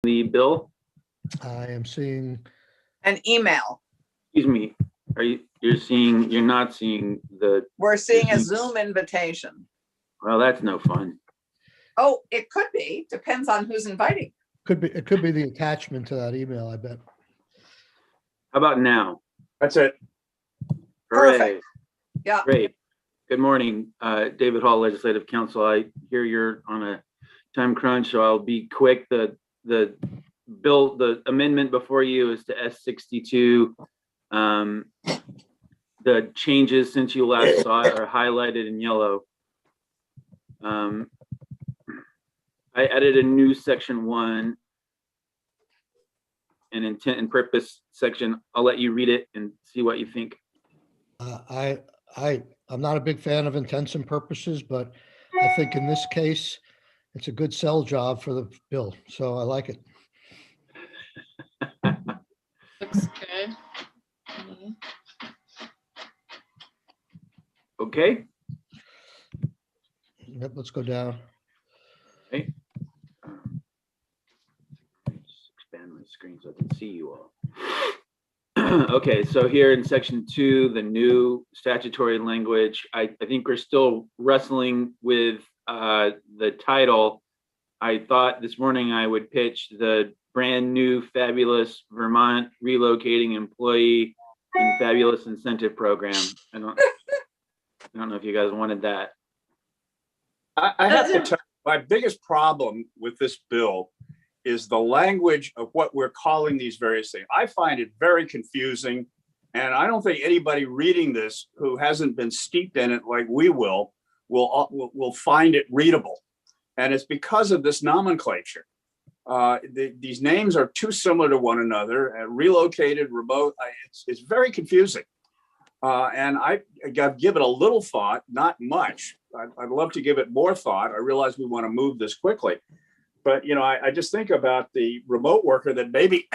the bill? I am seeing, An email. Excuse me, you're not seeing the, We're seeing a Zoom invitation. well, that's no fun. Oh, it could be, depends on who's inviting. it could be the attachment to that email, I bet. How about now? That's it. Hooray. Perfect. Yeah. Great. Good morning, David Hall, Legislative Council. I hear you're on a time crunch, so I'll be quick. The bill, the amendment before you is to S62. The changes since you last saw it are highlighted in yellow. I added a new section 1, an intent and purpose section. I'll let you read it and see what you think. I'm not a big fan of intents and purposes, but I think in this case, it's a good sell job for the bill, so I like it. Looks good. Okay. Yep, let's go down. Okay. Just expand my screen so I can see you all. Okay, so here in section 2, the new statutory language, I think we're still wrestling with the title. I thought this morning I would pitch the brand new fabulous Vermont relocating employee and fabulous incentive program. I don't know if you guys wanted that. I have to tell you, my biggest problem with this bill is the language of what we're calling these various things. I find it very confusing, and I don't think anybody reading this who hasn't been steeped in it like we will find it readable. And it's because of this nomenclature. These names are too similar to one another. Relocated, remote, it's very confusing. And I've given a little thought, not much. I'd love to give it more thought. I realize we want to move this quickly. But, you know, I just think about the remote worker that maybe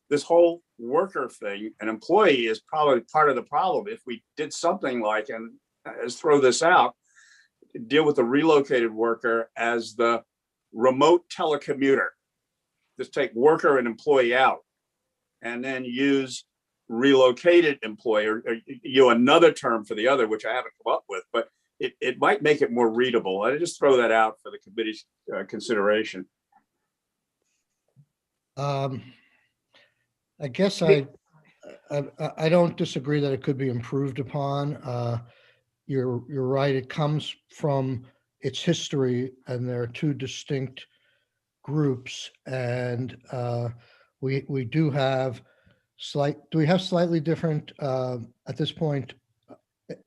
this whole worker thing, an employee is probably part of the problem. If we did something like, and let's throw this out, deal with the relocated worker as the remote telecommuter. Just take worker and employee out and then use relocated employee or another term for the other, which I haven't come up with, but it might make it more readable. I just throw that out for the committee's consideration. I guess I don't disagree that it could be improved upon. You're right. It comes from its history, and there are two distinct groups, and we do have slightly different at this point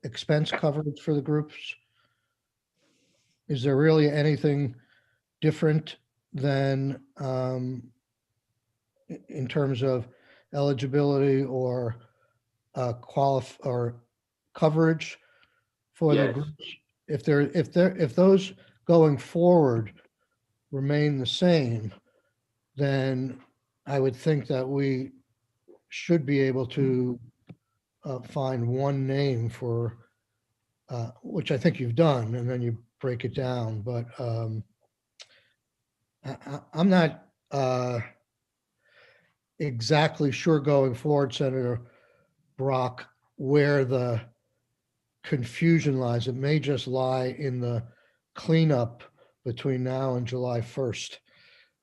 expense coverage for the groups? Is there really anything different than in terms of eligibility or or coverage for the groups? If those going forward remain the same, then I would think that we should be able to find one name for, which I think you've done, and then you break it down. But I'm not exactly sure going forward, Senator Brock, where the confusion lies. It may just lie in the cleanup between now and July 1st.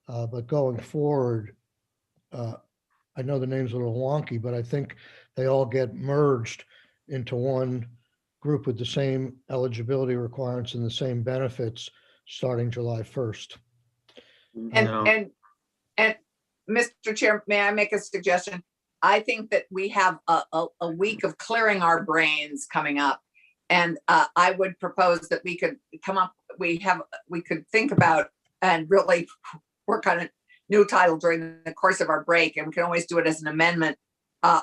But going forward, I know the name's a little wonky, but I think they all get merged into one group with the same eligibility requirements and the same benefits starting July 1st. And Mr. Chair, may I make a suggestion? I think that we have a week of clearing our brains coming up. And I would propose that we could come up, we could think about and really work on a new title during the course of our break. And we can always do it as an amendment,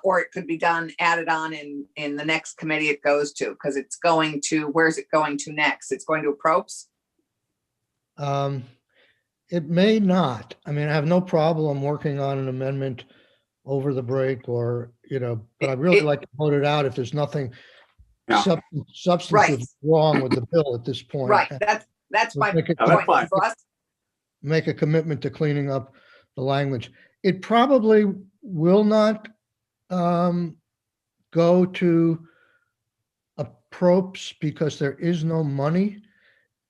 or it could be done, added on in the next committee it goes to, because it's going to, where's it going to next? It's going to approps? It may not. I mean, I have no problem working on an amendment over the break, or, but I'd really like to vote it out if there's nothing substantive wrong with the bill at this point. Right, that's my point for us. Make a commitment to cleaning up the language. It probably will not go to approps because there is no money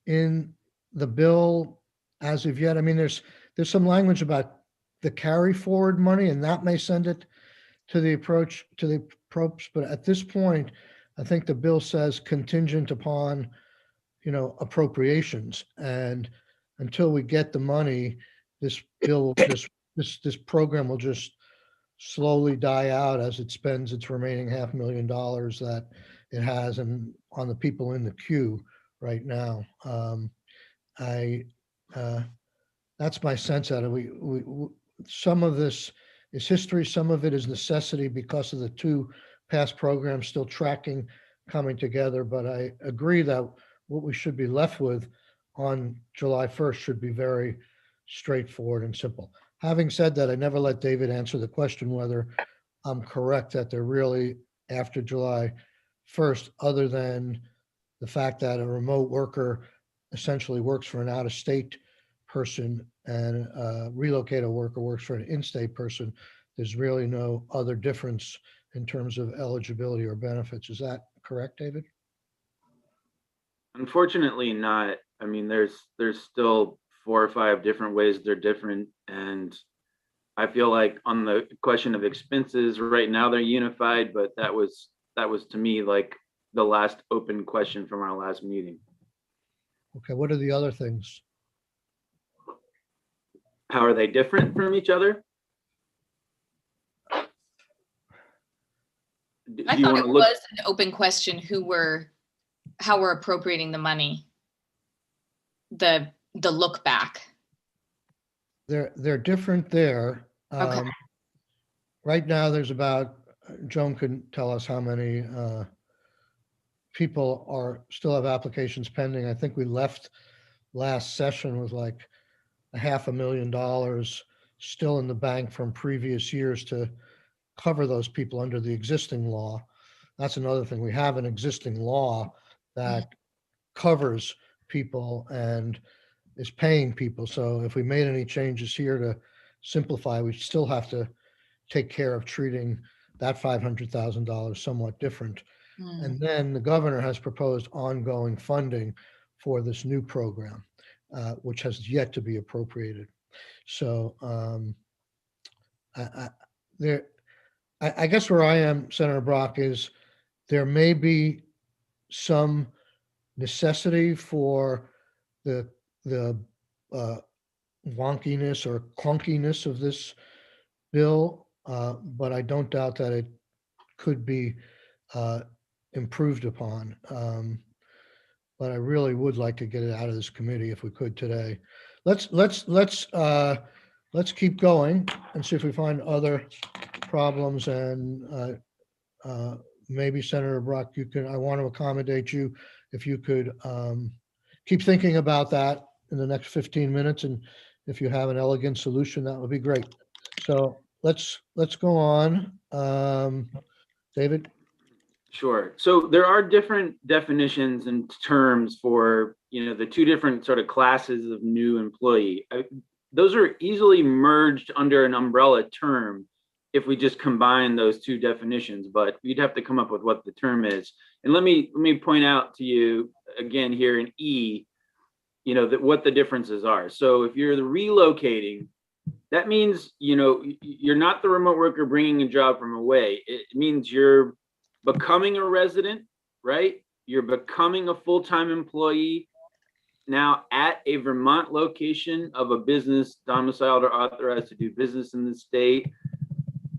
in the bill as of yet. I mean, there's some language about the carry forward money, and that may send it to the approps, but at this point, I think the bill says contingent upon, appropriations. And until we get the money, this bill, this program will just slowly die out as it spends its remaining $500,000 that it has and on the people in the queue right now. That's my sense out of it. Some of this is history, some of it is necessity because of the two past programs still tracking, coming together. But I agree that what we should be left with on July 1st should be very straightforward and simple. Having said that, I never let David answer the question whether I'm correct that they're really after July 1st, other than the fact that a remote worker essentially works for an out-of-state person and a relocated worker works for an in-state person. There's really no other difference in terms of eligibility or benefits. Is that correct, David? Unfortunately not. I mean, there's still 4 or 5 different ways they're different. And I feel like on the question of expenses right now, they're unified, but that was to me like the last open question from our last meeting. Okay, what are the other things? How are they different from each other? I thought it was an open question how we're appropriating the money. The look back. They're different there. Okay. Right now, there's about, Joan can tell us how many people still have applications pending. I think we left last session with like $500,000 still in the bank from previous years to cover those people under the existing law. That's another thing. We have an existing law that covers people and is paying people. So if we made any changes here to simplify, we still have to take care of treating that $500,000 somewhat different. And then the governor has proposed ongoing funding for this new program, which has yet to be appropriated. So I guess where I am, Senator Brock, is there may be some necessity for the wonkiness or clunkiness of this bill, but I don't doubt that it could be improved upon. But I really would like to get it out of this committee if we could today. Let's keep going and see if we find other problems. And maybe Senator Brock, I want to accommodate you if you could keep thinking about that in the next 15 minutes. And if you have an elegant solution, that would be great. So let's go on. David? Sure. So there are different definitions and terms for, the 2 different sort of classes of new employee. Those are easily merged under an umbrella term if we just combine those 2 definitions, but you'd have to come up with what the term is. And let me point out to you again here in E, that what the differences are. So if you're the relocating, that means, you're not the remote worker bringing a job from away. It means you're becoming a resident, right? You're becoming a full-time employee now at a Vermont location of a business domiciled or authorized to do business in the state.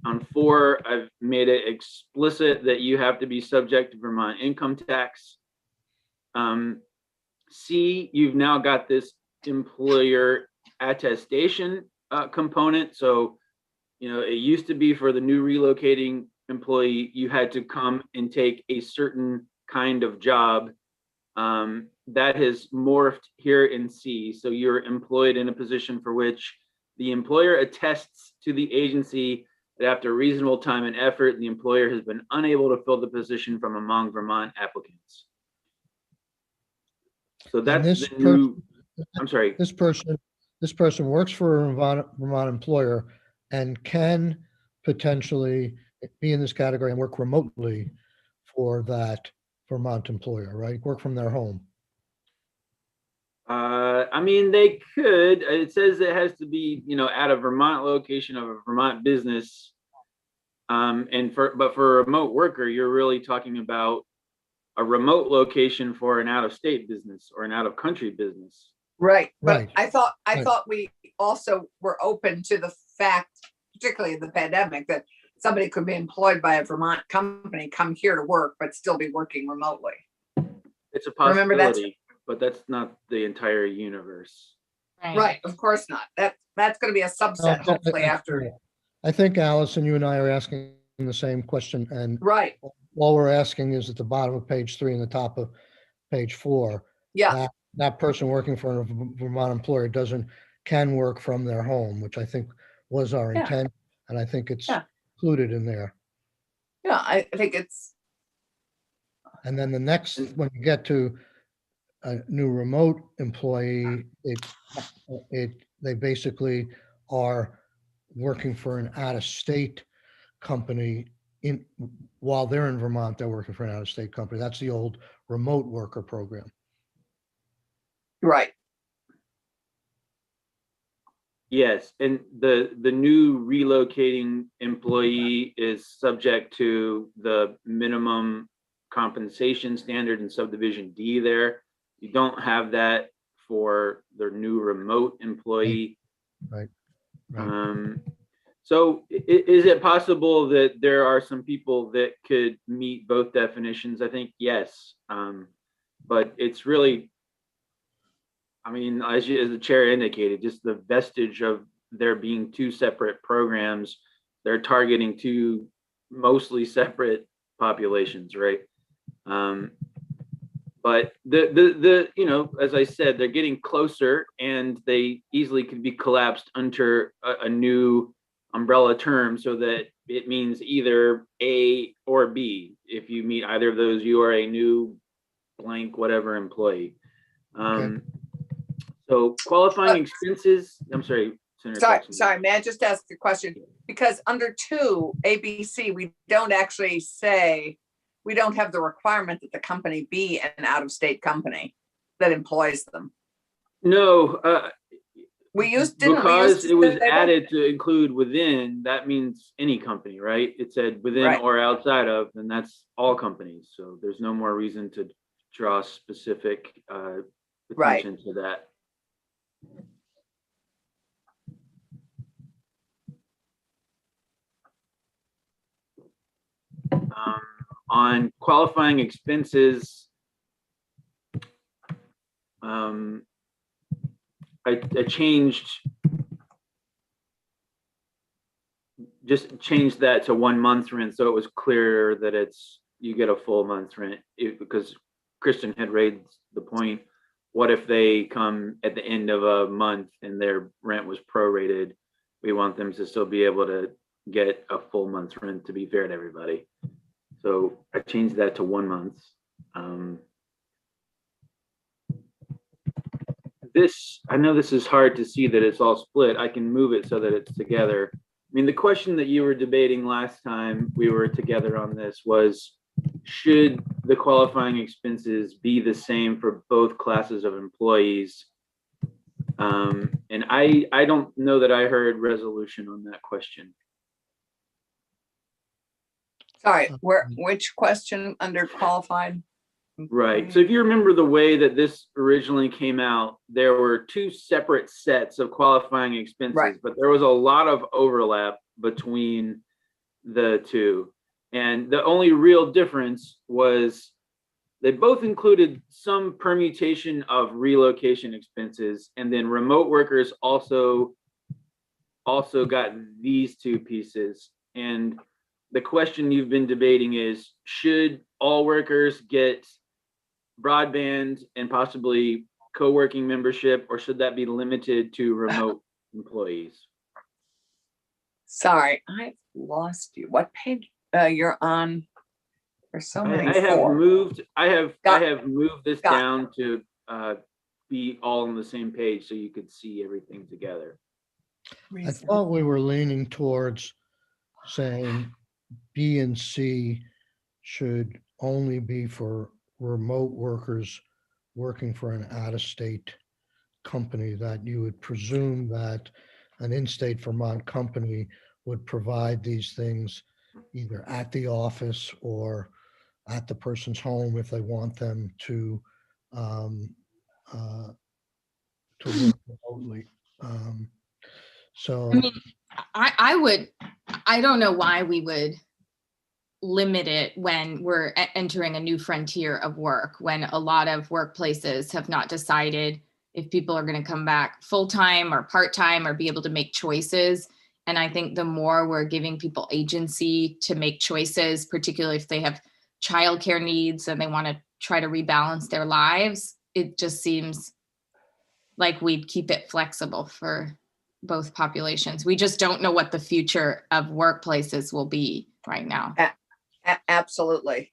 On 4, I've made it explicit that you have to be subject to Vermont income tax. C, you've now got this employer attestation component. So, it used to be for the new relocating employee, you had to come and take a certain kind of job. That has morphed here in C. So you're employed in a position for which the employer attests to the agency that after reasonable time and effort, the employer has been unable to fill the position from among Vermont applicants. So that's the new, I'm sorry. This person this person works for a Vermont employer and can potentially be in this category and work remotely for that Vermont employer, right? Work from their home. I mean, they could. It says it has to be, at a Vermont location of a Vermont business. But for a remote worker, you're really talking about a remote location for an out-of-state business or an out-of-country business. Right, but Right. I Right. thought we also were open to the fact, particularly the pandemic, that somebody could be employed by a Vermont company, come here to work, but still be working remotely. It's a Remember, that's- possibility, but that's not the entire universe. Right, of course not. That's gonna be a subset, hopefully after. I think Allison, you and I are asking the same question, and Right, all we're asking is at the bottom of page 3 and the top of page 4. yeah, That person working for a Vermont employer can work from their home, which I think was our Yeah. intent, and I think it's Yeah. included in there. yeah, I think it's, And then the next, when you get to a new remote employee, they basically are working for an out-of-state company while they're in Vermont, they're working for an out-of-state company. That's the old remote worker program. right, Yes, and the new relocating employee is subject to the minimum compensation standard in subdivision D there. You don't have that for the new remote employee. Right. So is it possible that there are some people that could meet both definitions? I think yes. But it's really, I mean, as the chair indicated, just the vestige of there being two separate programs. They're targeting two mostly separate populations, right? But as I said, they're getting closer, and they easily could be collapsed under a new umbrella term, so that it means either A or B. If you meet either of those, you are a new blank whatever employee. Okay. So qualifying expenses, I'm sorry. Senator Jackson. sorry, may I just ask a question? Because under 2, ABC, we don't actually say, we don't have the requirement that the company be an out-of-state company that employs them. No, because it was added to include within, that means any company, right? It said within Right. or outside of, and that's all companies. So there's no more reason to draw specific Right. attention to that. On qualifying expenses, I just changed that to 1 month's rent, so it was clearer that you get a full month's rent. Because Kristen had raised the point, what if they come at the end of a month and their rent was prorated? We want them to still be able to get a full month's rent, to be fair to everybody. So I changed that to 1 month. I know this is hard to see that it's all split. I can move it so that it's together. I mean, the question that you were debating last time we were together on this was, should the qualifying expenses be the same for both classes of employees? And I don't know that I heard resolution on that question. Sorry, which question under qualified? Right. So if you remember the way that this originally came out, there were two separate sets of qualifying expenses, Right. but there was a lot of overlap between the two. And the only real difference was they both included some permutation of relocation expenses, and then remote workers also got these two pieces. And the question you've been debating is, should all workers get broadband and possibly co-working membership, or should that be limited to remote employees? Sorry, I've lost you. What page you're on? There's so many. I have moved this Got down to be all on the same page so you could see everything together. I thought we were leaning towards saying B and C should only be for remote workers working for an out-of-state company, that you would presume that an in-state Vermont company would provide these things either at the office or at the person's home if they want them to work remotely. So I mean, I don't know why we would limit it when we're entering a new frontier of work, when a lot of workplaces have not decided if people are going to come back full-time or part-time or be able to make choices. And I think the more we're giving people agency to make choices, particularly if they have childcare needs and they want to try to rebalance their lives, it just seems like we'd keep it flexible for both populations. We just don't know what the future of workplaces will be right now. Absolutely.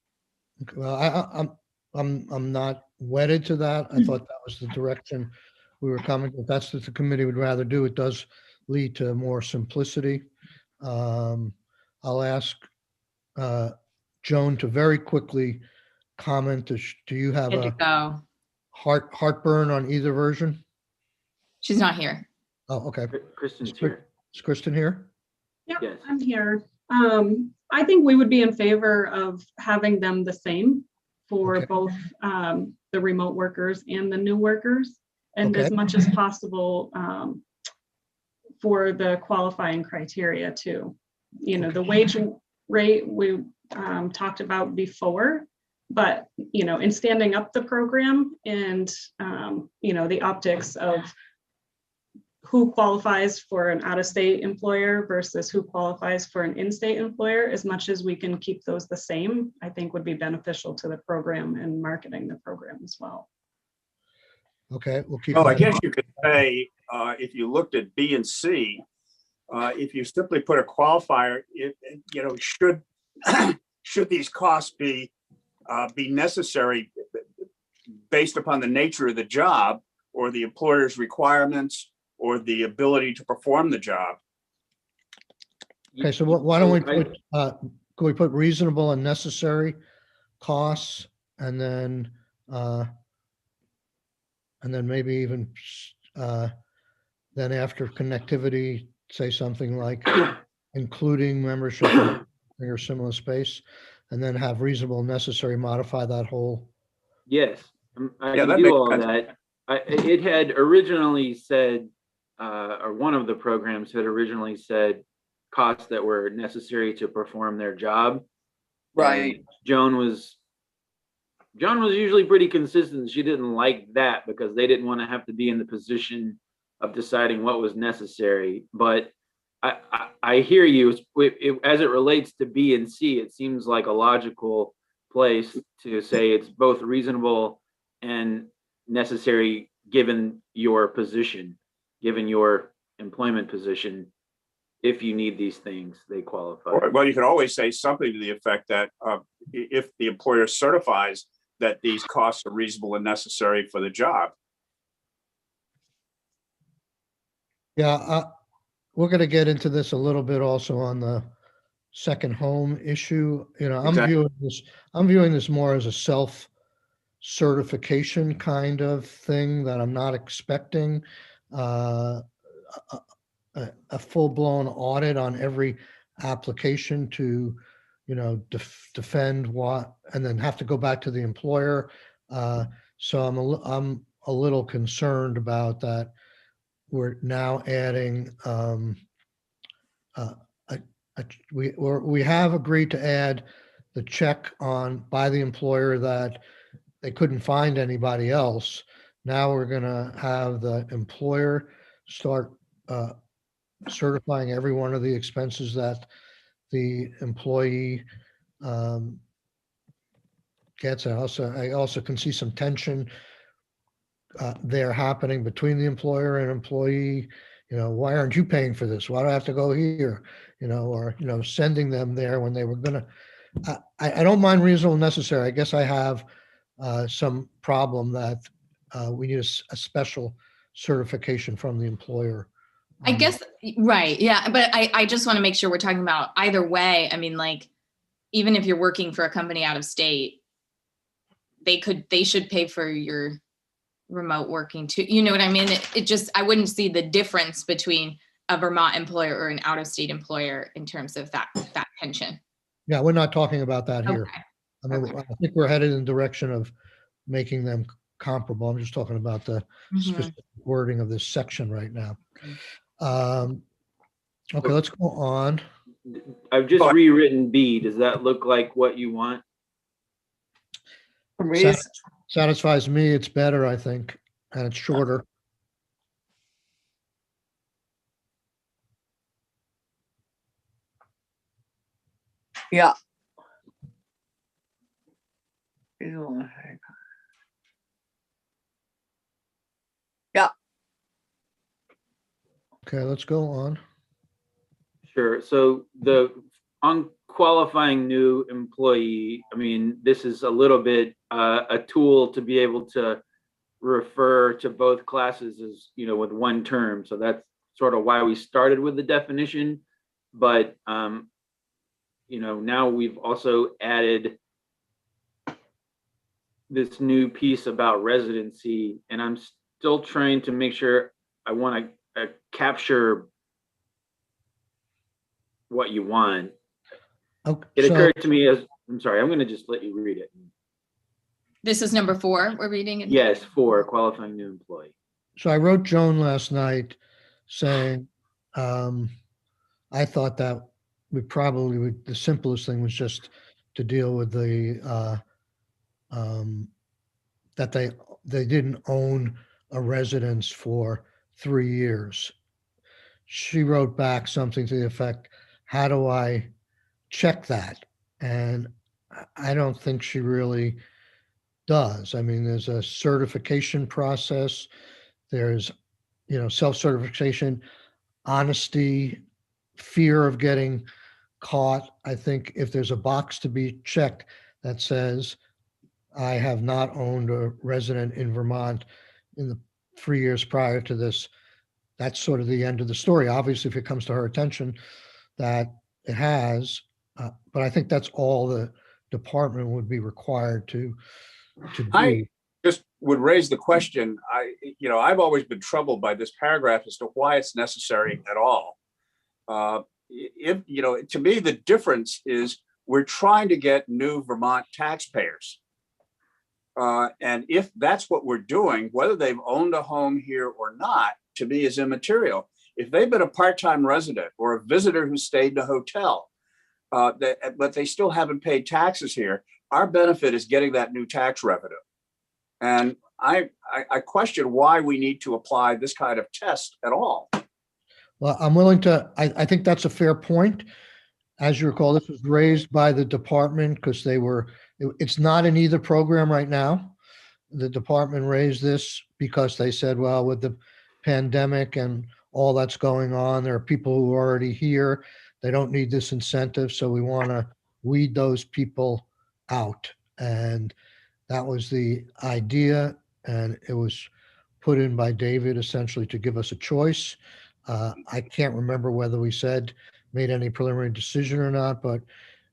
well, I'm not wedded to that. I thought that was the direction we were coming. If that's what the committee would rather do, it does lead to more simplicity. I'll ask Joan to very quickly comment. Do you have Good to a go. heartburn on either version? She's not here. Oh, okay. Kristen's here. Is Kristen here? Yep, Yes. I'm here. I think we would be in favor of having them the same for Okay. both the remote workers and the new workers, and as Okay. much as possible for the qualifying criteria too. You know, the wage rate we talked about before, but you know, in standing up the program and you know, the optics of who qualifies for an out-of-state employer versus who qualifies for an in-state employer, as much as we can keep those the same, I think would be beneficial to the program and marketing the program as well. Okay, we'll keep. Well, I that. guess you could say, if you looked at B and C, if you simply put a qualifier, you know, should these costs be necessary based upon the nature of the job or the employer's requirements or the ability to perform the job? Okay, so why don't we I- put, can we put reasonable and necessary costs, and then maybe even then after connectivity, say something like including membership or similar space, and then have reasonable and necessary modify that whole. Yes, I Yeah, can that do makes all sense. that. It had originally said, or one of the programs had originally said costs that were necessary to perform their job. Right. And Joan was usually pretty consistent. She didn't like that because they didn't want to have to be in the position of deciding what was necessary. But I hear you. As it relates to B and C, it seems like a logical place to say it's both reasonable and necessary given your position, given your employment position. If you need these things, they qualify. Or, well, you could always say something to the effect that if the employer certifies that these costs are reasonable and necessary for the job. Yeah, we're going to get into this a little bit also on the second home issue. You know, Exactly. I'm viewing this more as a self-certification kind of thing that I'm not expecting a full-blown audit on every application to, you know, defend what, and then have to go back to the employer. So I'm a little concerned about that. We're now adding, we have agreed to add the check on by the employer that they couldn't find anybody else. Now we're gonna have the employer start certifying every one of the expenses that the employee gets. I also can see some tension there happening between the employer and employee. You know, why aren't you paying for this? Why do I have to go here? You know, or, you know, sending them there when they were gonna, I don't mind reasonable and necessary. I guess I have some problem that we need a special certification from the employer. I guess, right, yeah, but I just want to make sure we're talking about either way. I mean, like, even if you're working for a company out of state, they should pay for your remote working too. You know what I mean? It just, I wouldn't see the difference between a Vermont employer or an out of state employer in terms of that pension. Yeah, we're not talking about that here. Okay. I mean, Okay. I think we're headed in the direction of making them comparable. I'm just talking about the Mhm. specific wording of this section right now. Okay, let's go on. I've just rewritten B. Does that look like what you want? Satisfies me. It's better, I think, and it's shorter. Yeah. Yeah. Okay, let's go on. Sure. So the on qualifying new employee, I mean, this is a little bit a tool to be able to refer to both classes as, you know, with one term. So that's sort of why we started with the definition. But, you know, now we've also added this new piece about residency, and I'm still trying to make sure I want to capture what you want. Okay, It occurred to me as, I'm sorry, I'm going to just let you read it. This is number 4 we're reading. Yes, for qualifying new employee. So I wrote Joan last night saying, I thought that we probably would, the simplest thing was just to deal with the, that they didn't own a residence for 3 years. She wrote back something to the effect, how do I check that? And I don't think she really does. I mean, there's a certification process. There's, you know, self-certification, honesty, fear of getting caught. I think if there's a box to be checked that says, I have not owned a resident in Vermont in the 3 years prior to this, that's sort of the end of the story. Obviously, if it comes to her attention that it has, but I think that's all the department would be required to do. I just would raise the question, I've always been troubled by this paragraph as to why it's necessary at all. To me, the difference is we're trying to get new Vermont taxpayers. And if that's what we're doing, whether they've owned a home here or not, to me is immaterial. If they've been a part-time resident or a visitor who stayed in a hotel, but they still haven't paid taxes here, our benefit is getting that new tax revenue. And I question why we need to apply this kind of test at all. Well, I'm willing to, I think that's a fair point. As you recall, this was raised by the department because it's not in either program right now. The department raised this because they said, well, with the pandemic and all that's going on, there are people who are already here. They don't need this incentive. So we want to weed those people out. And that was the idea. And it was put in by David essentially to give us a choice. I can't remember whether we made any preliminary decision or not, but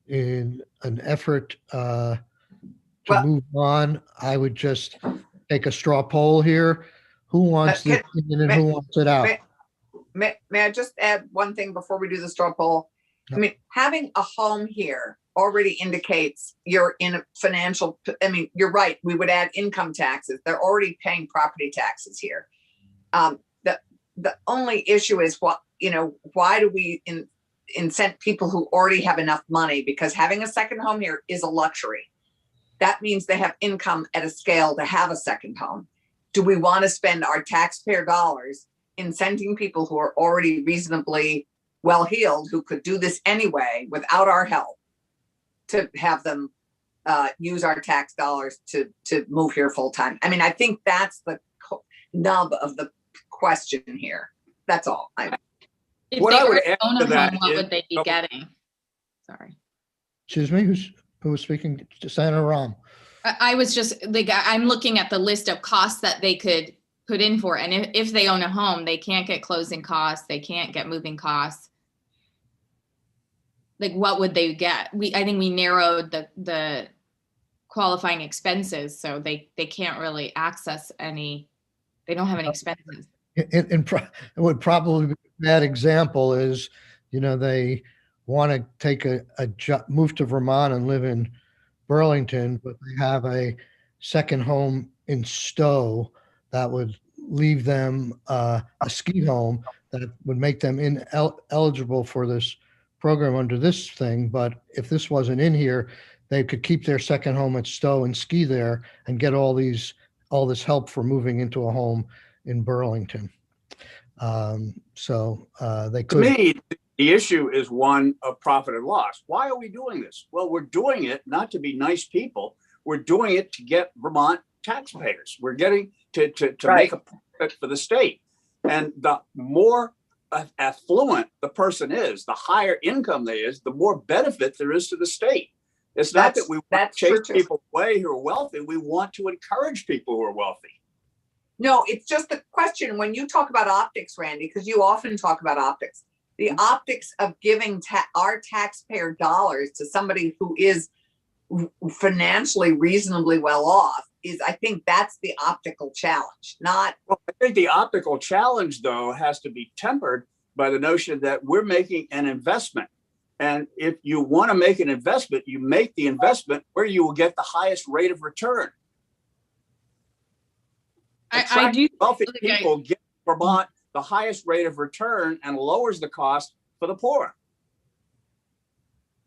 in an effort to move on, I would just take a straw poll here. Who wants this in and who wants it out? May I just add one thing before we do the straw poll? Yep. I mean, having a home here already indicates you're in a financial, I mean, you're right. We would add income taxes. They're already paying property taxes here. The only issue is why do we incent people who already have enough money? Because having a second home here is a luxury. That means they have income at a scale to have a second home. Do we want to spend our taxpayer dollars incenting people who are already reasonably well-heeled, who could do this anyway without our help, to have them use our tax dollars to move here full-time? I mean, I think that's the nub of the question here. That's all. If What they I would were add own to a that home, what is- would they be getting? Sorry. Excuse me, who was speaking? Senator Rahm. I was just like, I'm looking at the list of costs that they could put in for. And if they own a home, they can't get closing costs. They can't get moving costs. Like, what would they get? I think we narrowed the qualifying expenses, so they can't really access any, they don't have any expenses. It would probably be a bad example is, they want to take move to Vermont and live in Burlington, but they have a second home in Stowe that would leave them a ski home that would make them eligible for this program under this thing. But if this wasn't in here, they could keep their second home at Stowe and ski there and get all this help for moving into a home in Burlington. So they could. To me, the issue is one of profit and loss. Why are we doing this? Well, we're doing it not to be nice people. We're doing it to get Vermont taxpayers. We're getting to make a profit for the state. And the more affluent the person is, the higher income there is, the more benefit there is to the state. It's not that we want to chase people away who are wealthy. We want to encourage people who are wealthy. No, it's just the question when you talk about optics, Randy, because you often talk about optics, the optics of giving our taxpayer dollars to somebody who is financially reasonably well off is, I think that's the optical challenge, not. Well, I think the optical challenge, though, has to be tempered by the notion that we're making an investment. And if you want to make an investment, you make the investment where you will get the highest rate of return. I do. Wealthy people get Vermont the highest rate of return and lowers the cost for the poor.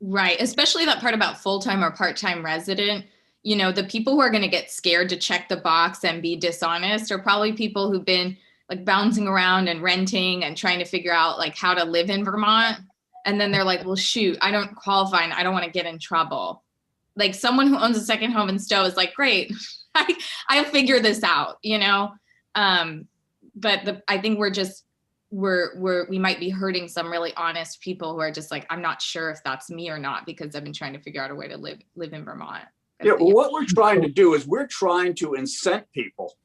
Right, especially that part about full-time or part-time resident. The people who are going to get scared to check the box and be dishonest are probably people who've been like bouncing around and renting and trying to figure out like how to live in Vermont. And then they're like, well, shoot, I don't qualify and I don't want to get in trouble. Like someone who owns a second home in Stowe is like, great, I'll figure this out, But I think we might be hurting some really honest people who are just like, I'm not sure if that's me or not, because I've been trying to figure out a way to live in Vermont. Yeah, well, what we're trying to do is we're trying to incent people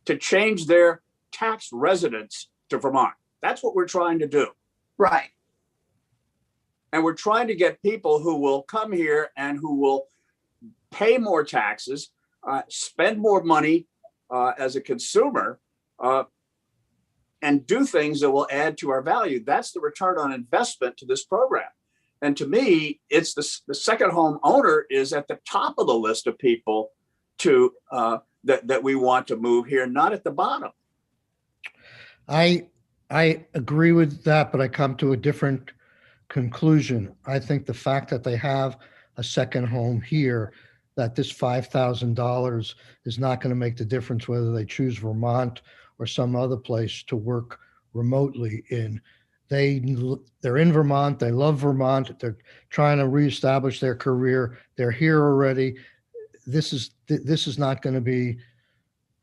to change their tax residence to Vermont. That's what we're trying to do. Right. And we're trying to get people who will come here and who will pay more taxes, spend more money as a consumer, and do things that will add to our value. That's the return on investment to this program. And to me, it's the second home owner is at the top of the list of people to that we want to move here, not at the bottom. I agree with that, but I come to a different conclusion. I think the fact that they have a second home here, that this $5,000 is not going to make the difference whether they choose Vermont or some other place to work remotely in. They're in Vermont. They love Vermont. They're trying to reestablish their career. They're here already. This is not going to be,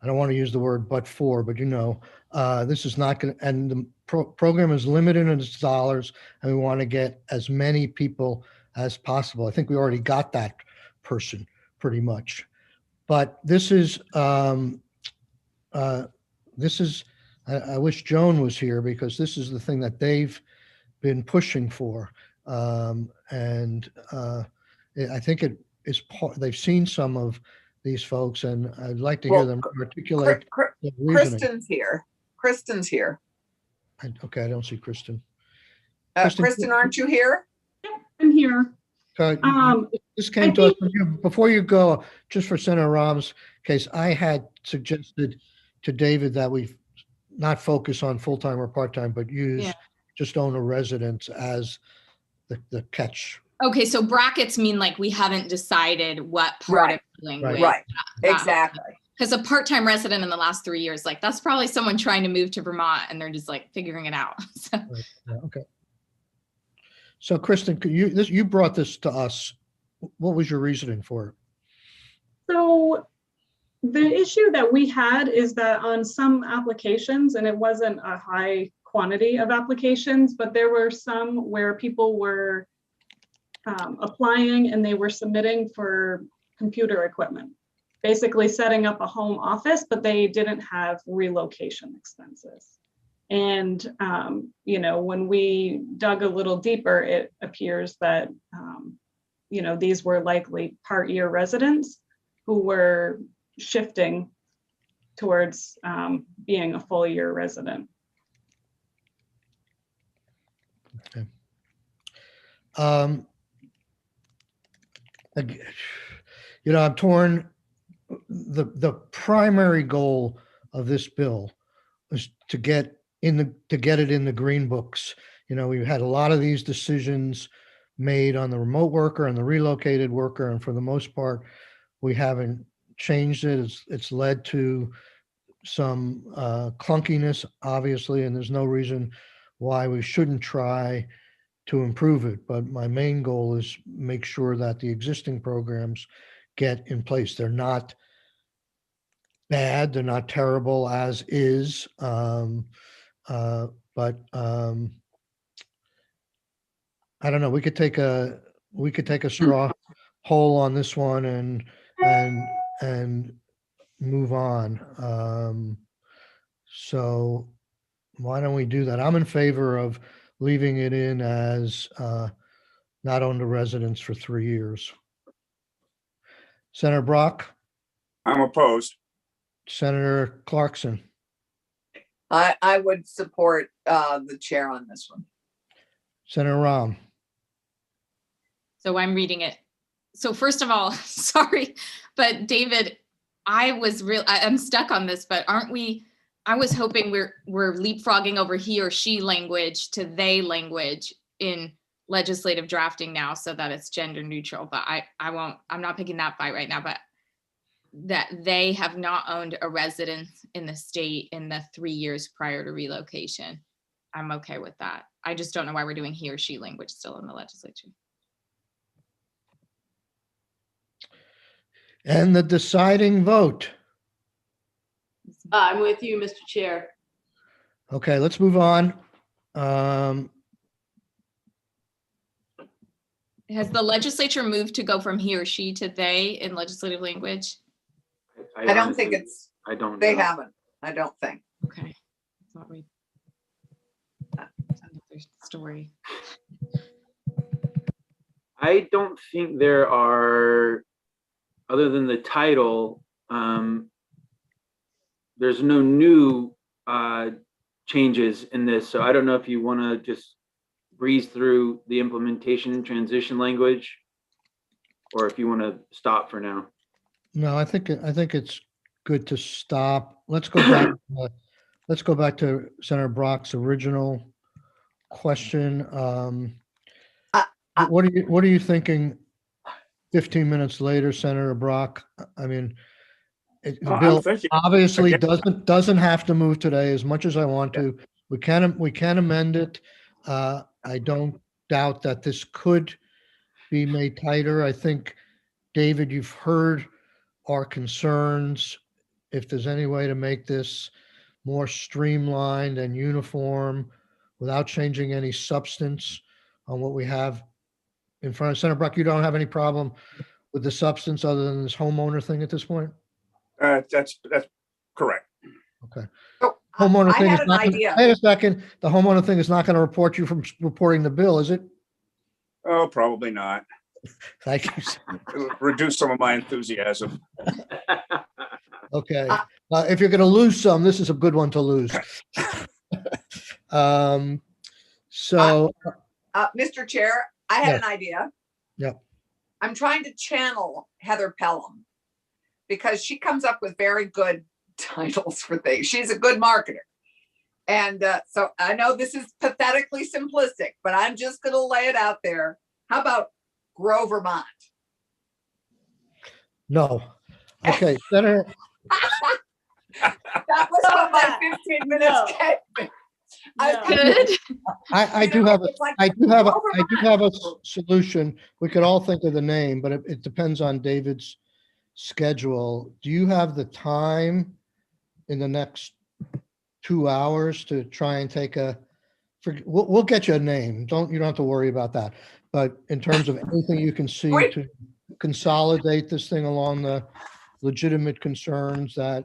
I don't want to use the word but this is not going to, and the program is limited in its dollars, and we want to get as many people as possible. I think we already got that person pretty much, but this is, I wish Joan was here because this is the thing that they've been pushing for. I think it is they've seen some of these folks, and I'd like to hear them articulate. Kristen's here. Kristen's here. Okay, I don't see Kristen. Kristen, aren't you here? I'm here. This came to us before you go. Just for Senator Rahm's case, I had suggested to David that we not focus on full-time or part-time, but use just owner residence as the catch. Okay, so brackets mean like we haven't decided what part of dealing with. Right, exactly. Because a part-time resident in the last 3 years, like that's probably someone trying to move to Vermont and they're just like figuring it out. So. Right. Yeah, okay. So Kristen, you brought this to us. What was your reasoning for it? So the issue that we had is that on some applications, and it wasn't a high quantity of applications, but there were some where people were applying and they were submitting for computer equipment. basically setting up a home office, but they didn't have relocation expenses. And, when we dug a little deeper, it appears that, these were likely part-year residents who were shifting towards being a full-year resident. Um, I'm torn. The primary goal of this bill is to get it in the green books. We've had a lot of these decisions made on the remote worker and the relocated worker, and for the most part, we haven't changed it. It's led to some clunkiness, obviously, and there's no reason why we shouldn't try to improve it. But my main goal is make sure that the existing programs get in place. They're not bad, they're not terrible as is, but I don't know. We could take a straw poll on this one and move on. So why don't we do that? I'm in favor of leaving it in as not owned to residents for 3 years. Senator Brock, I'm opposed. Senator Clarkson, I would support the chair on this one. Senator Rahm. So I'm reading it. So first of all, sorry, but David, I'm stuck on this, but aren't we, I was hoping we're leapfrogging over he or she language to they language in legislative drafting now so that it's gender neutral, but I'm not picking that fight right now, but that they have not owned a residence in the state in the 3 years prior to relocation. I'm okay with that. I just don't know why we're doing he or she language still in the legislature. And the deciding vote. I'm with you, Mr. Chair. Okay, let's move on. Has the legislature moved to go from he or she to they in legislative language? I don't think it's, I don't. they know. haven't, I don't think. Okay. I thought we another story. I don't think there are, other than the title, there's no new changes in this. So I don't know if you want to just breeze through the implementation and transition language, or if you want to stop for now. No, I think it's good to stop. Let's go back. Let's go back to Senator Brock's original question. What are you thinking 15 minutes later, Senator Brock? I mean, the I'm bill thinking- obviously again- doesn't have to move today as much as I want to. We can amend it. I don't doubt that this could be made tighter. I think, David, you've heard our concerns. If there's any way to make this more streamlined and uniform without changing any substance on what we have in front of Senator Brock, you don't have any problem with the substance other than this homeowner thing at this point? That's correct. Okay. So Homeowner I thing had is an not, idea. wait a second, the homeowner thing is not going to report you from reporting the bill, is it? Oh, probably not. Thank you. It'll reduce some of my enthusiasm. Okay. If you're going to lose some, this is a good one to lose. So, Mr. Chair, I had Yeah. an idea. Yeah. I'm trying to channel Heather Pelham because she comes up with very good titles for things. She's a good marketer. And so I know this is pathetically simplistic, but I'm just going to lay it out there. How about Grow Vermont? no. Okay, Senator, That was what my 15 minutes No. gave me. I was No. gonna- Good. I you do know, have a, it's like I do have a, Grow I do Vermont. have a solution. We could all think of the name, but it depends on David's schedule. Do you have the time in the next 2 hours to try and take we'll get you a name. You don't have to worry about that. But in terms of anything you can see Wait. to consolidate this thing along the legitimate concerns that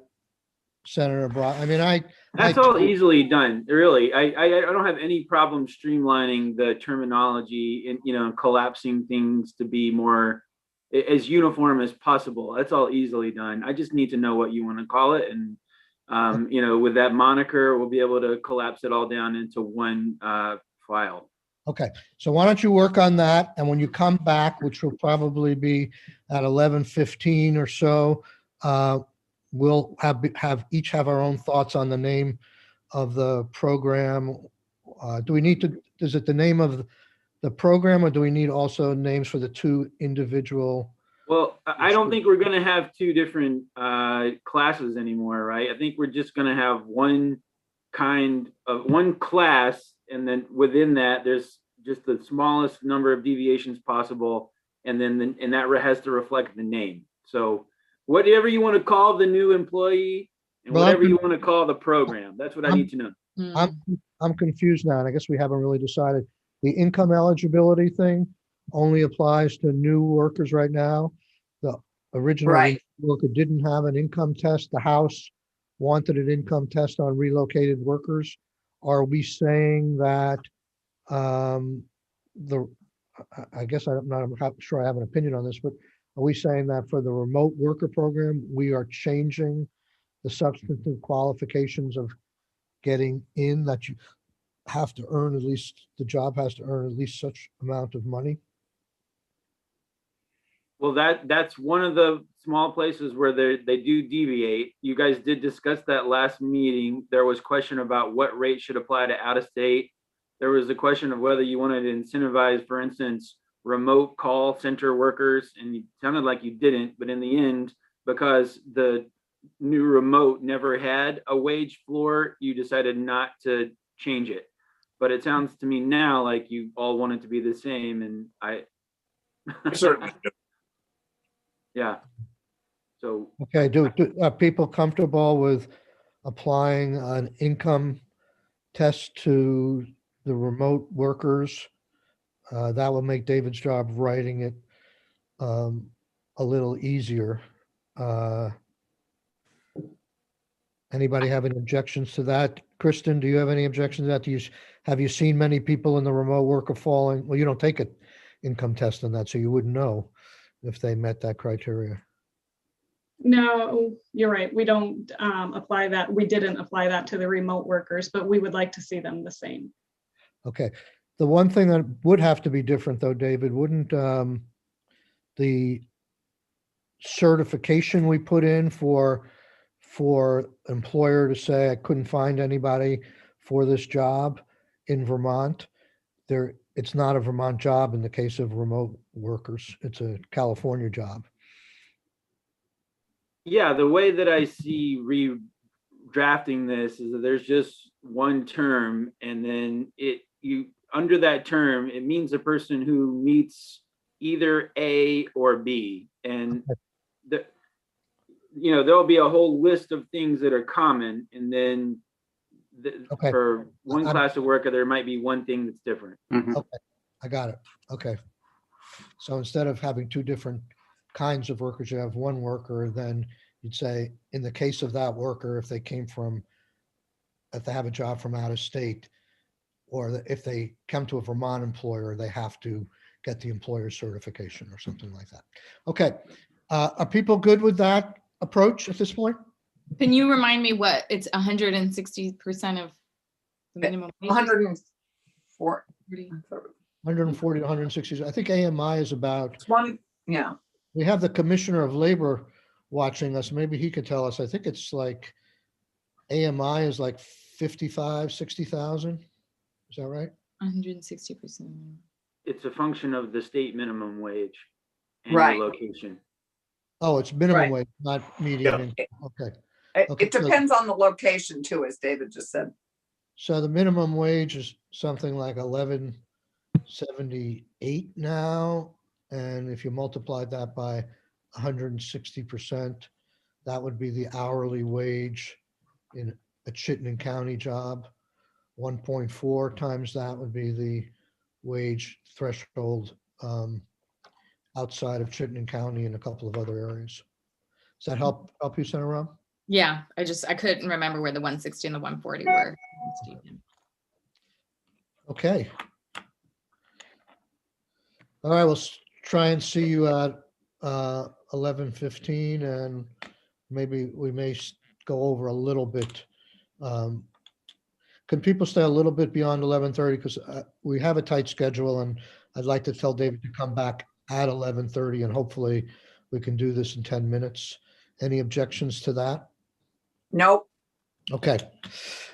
Senator Brock, I mean, That's all easily done, really. I don't have any problem streamlining the terminology and, and collapsing things to be more as uniform as possible. That's all easily done. I just need to know what you want to call it. And, with that moniker, we'll be able to collapse it all down into one file. Okay, so why don't you work on that? And when you come back, which will probably be at 11:15 or so, we'll have each have our own thoughts on the name of the program. Do we need to, is it the name of the program, or do we need also names for the two individual? Well, I don't think we're going to have two different classes anymore, right? I think we're just going to have one class, and then within that, there's just the smallest number of deviations possible, and then and that has to reflect the name. So whatever you want to call the new employee, and whatever you want to call the program, that's what I need to know. I'm confused now, and I guess we haven't really decided. The income eligibility thing only applies to new workers right now. The original Right. worker didn't have an income test. The House wanted an income test on relocated workers. Are we saying that I guess I'm not sure I have an opinion on this, but are we saying that for the remote worker program, we are changing the substantive qualifications of getting in, that you have to earn at least, the job has to earn at least such amount of money? Well, that's one of the small places where they do deviate. You guys did discuss that last meeting. There was question about what rate should apply to out of state. There was a question of whether you wanted to incentivize, for instance, remote call center workers, and it sounded like you didn't, but in the end, because the new remote never had a wage floor, you decided not to change it. But it sounds to me now like you all want it to be the same, and I Certainly. yeah. So Okay, are people comfortable with applying an income test to the remote workers? That will make David's job writing it a little easier. Anybody have any objections to that? Kristen, do you have any objections to that? Have you seen many people in the remote worker falling? Well, you don't take an income test on that, so you wouldn't know if they met that criteria. No, you're right. We don't apply that. We didn't apply that to the remote workers, but we would like to see them the same. Okay. The one thing that would have to be different though, David, wouldn't the certification we put in for employer to say, I couldn't find anybody for this job in Vermont, it's not a Vermont job in the case of remote workers. It's a California job. yeah, the way that I see redrafting this is that there's just one term, and then under that term, it means a person who meets either A or B. And there'll be a whole list of things that are common, and then Okay. for one class of worker, there might be one thing that's different. Okay, I got it. Okay. So instead of having two different kinds of workers, you have one worker, then you'd say, in the case of that worker, if they have a job from out of state, or if they come to a Vermont employer, they have to get the employer certification or something like that. Okay. Are people good with that approach at this point? Can you remind me what it's 160% of the minimum wage? 104. 140 to 160. I think AMI is about, It's one, yeah. we have the Commissioner of Labor watching us. Maybe he could tell us. I think it's like AMI is like 55, 60,000. Is that right? 160%. It's a function of the state minimum wage and Right. your location. Oh, it's minimum Right. wage, not median Yeah. income. Okay. It Okay, so- depends on the location too, as David just said. So the minimum wage is something like 11.78 now. And if you multiply that by 160%, that would be the hourly wage in a Chittenden County job. 1.4 times that would be the wage threshold outside of Chittenden County and a couple of other areas. Does that help you, Senator Ram? Yeah, I couldn't remember where the 160 and the 140 were. Okay. All right, we'll try and see you at 11:15, and maybe we may go over a little bit. Can people stay a little bit beyond 11:30? Because we have a tight schedule, and I'd like to tell David to come back at 11:30, and hopefully we can do this in 10 minutes. Any objections to that? Nope. Okay.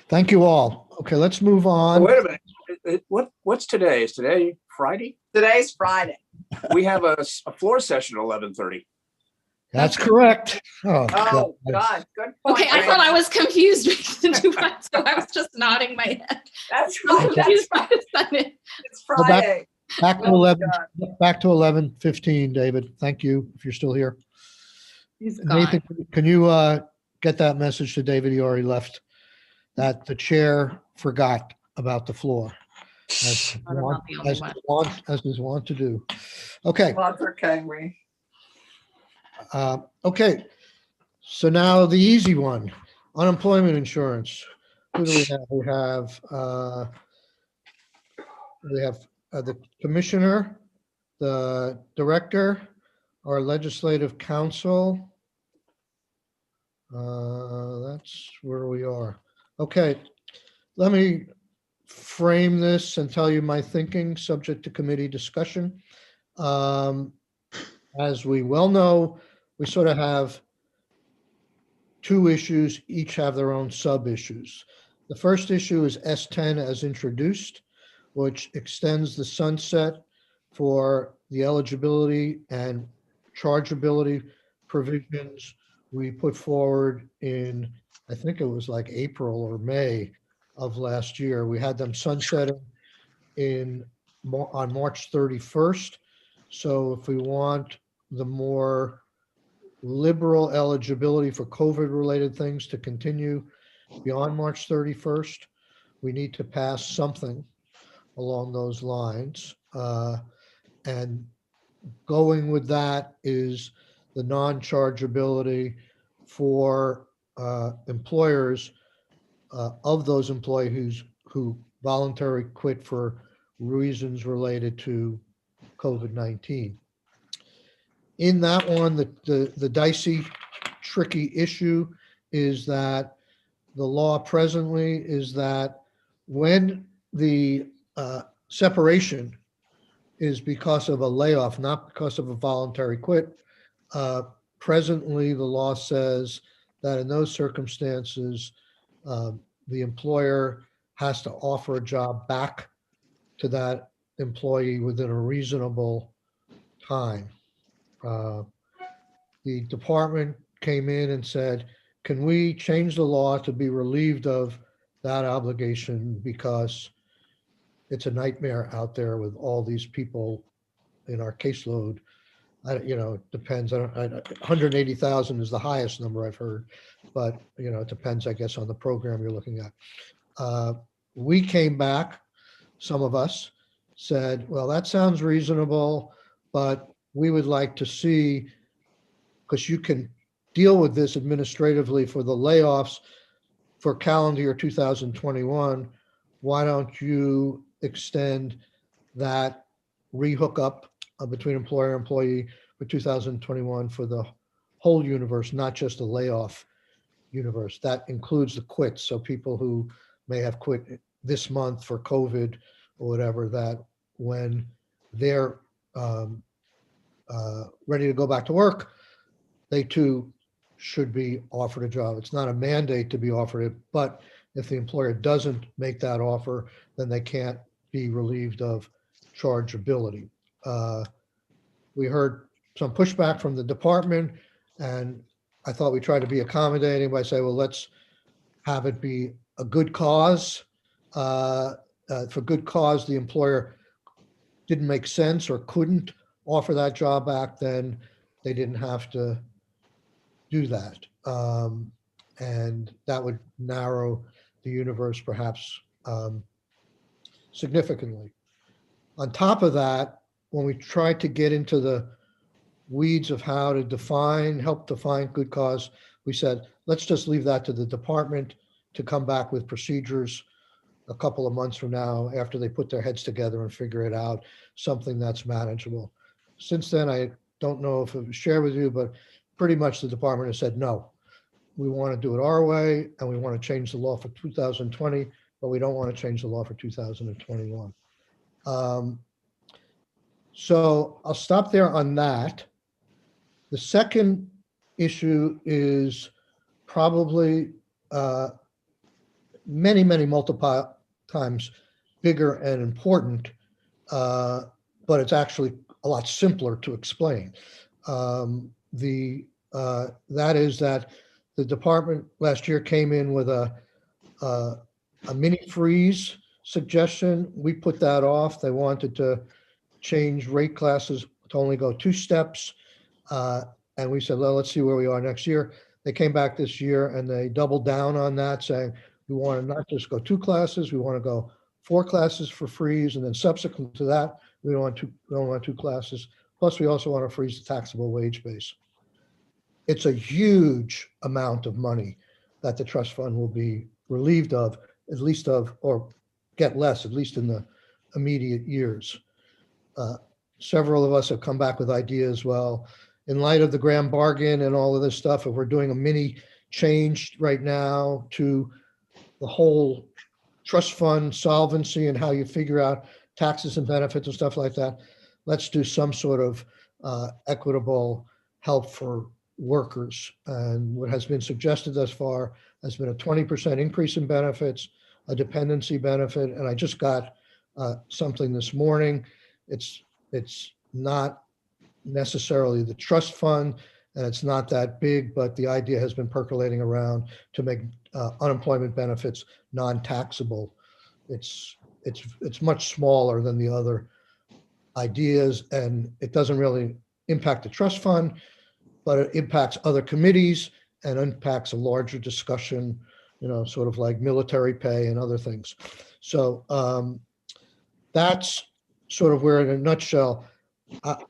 Thank you all. Okay, let's move on. Wait a minute. What's today? Is today Friday? Today's Friday. We have a floor session at 11:30. That's correct. Oh, Oh, God. God, good point. Okay, I thought Randy. I was confused because so I was just nodding my head. That's I was right, that's confused right. by the sentence. It's Go back. Friday. Back to Oh, 11, God. back to 11:15, David. Thank you, if you're still here. He's Nathan, gone. can you get that message to David? He already left, that the chair forgot about the floor. As I'm not the only one. as is want to do. Okay, Well, it's okay, we. okay. So now the easy one, unemployment insurance. Who do we have? We have the commissioner, the director, our legislative council. That's where we are. Okay, let me frame this and tell you my thinking, subject to committee discussion. As we well know, we sort of have two issues, each have their own sub-issues. The first issue is S10 as introduced, which extends the sunset for the eligibility and chargeability provisions we put forward in, I think it was like April or May of last year. We had them sunsetting on March 31st. So if we want the more liberal eligibility for COVID-related things to continue beyond March 31st, we need to pass something along those lines. And going with that is the non-chargeability for employers of those employees who voluntarily quit for reasons related to COVID-19. In that one, the dicey, tricky issue is that the law presently is that when the separation is because of a layoff, not because of a voluntary quit, presently the law says that in those circumstances, the employer has to offer a job back to that employee within a reasonable time. The department came in and said, can we change the law to be relieved of that obligation, because it's a nightmare out there with all these people in our caseload. It depends. 180,000 is the highest number I've heard, but it depends, I guess, on the program you're looking at. We came back, some of us said, well, that sounds reasonable, but we would like to see, because you can deal with this administratively for the layoffs for calendar year 2021, why don't you extend that rehookup between employer and employee for 2021 for the whole universe, not just the layoff universe. That includes the quits. So people who may have quit this month for COVID or whatever, that when they're ready to go back to work, they too should be offered a job. It's not a mandate to be offered it, but if the employer doesn't make that offer, then they can't be relieved of chargeability. We heard some pushback from the department, and I thought we tried to be accommodating by saying, well, let's have it be a good cause. For good cause, the employer didn't make sense or couldn't offer that job back, then they didn't have to do that. And that would narrow the universe perhaps significantly. On top of that, when we tried to get into the weeds of how to help define good cause, we said, let's just leave that to the department to come back with procedures a couple of months from now after they put their heads together and figure it out, something that's manageable. Since then, I don't know if it was shared with you, but pretty much the department has said, no, we want to do it our way and we want to change the law for 2020, but we don't want to change the law for 2021. So I'll stop there on that. The second issue is probably many, many multiple times bigger and important, but it's actually a lot simpler to explain. That is that the department last year came in with a mini freeze suggestion. We put that off. They wanted to change rate classes to only go 2 steps. And we said, well, let's see where we are next year. They came back this year and they doubled down on that, saying, we want to not just go 2 classes, we want to go 4 classes for freeze. And then subsequent to that, we don't want 2 classes. Plus, we also want to freeze the taxable wage base. It's a huge amount of money that the trust fund will be relieved of, at least of, or get less, at least in the immediate years. Several of us have come back with ideas. Well, in light of the grand bargain and all of this stuff, if we're doing a mini change right now to the whole trust fund solvency and how you figure out taxes and benefits and stuff like that, let's do some sort of equitable help for workers. And what has been suggested thus far has been a 20% increase in benefits, a dependency benefit. And I just got something this morning. It's not necessarily the trust fund, and it's not that big, but the idea has been percolating around to make unemployment benefits non-taxable. It's much smaller than the other ideas, and it doesn't really impact the trust fund, but it impacts other committees and impacts a larger discussion, sort of like military pay and other things. So that's sort of where, in a nutshell,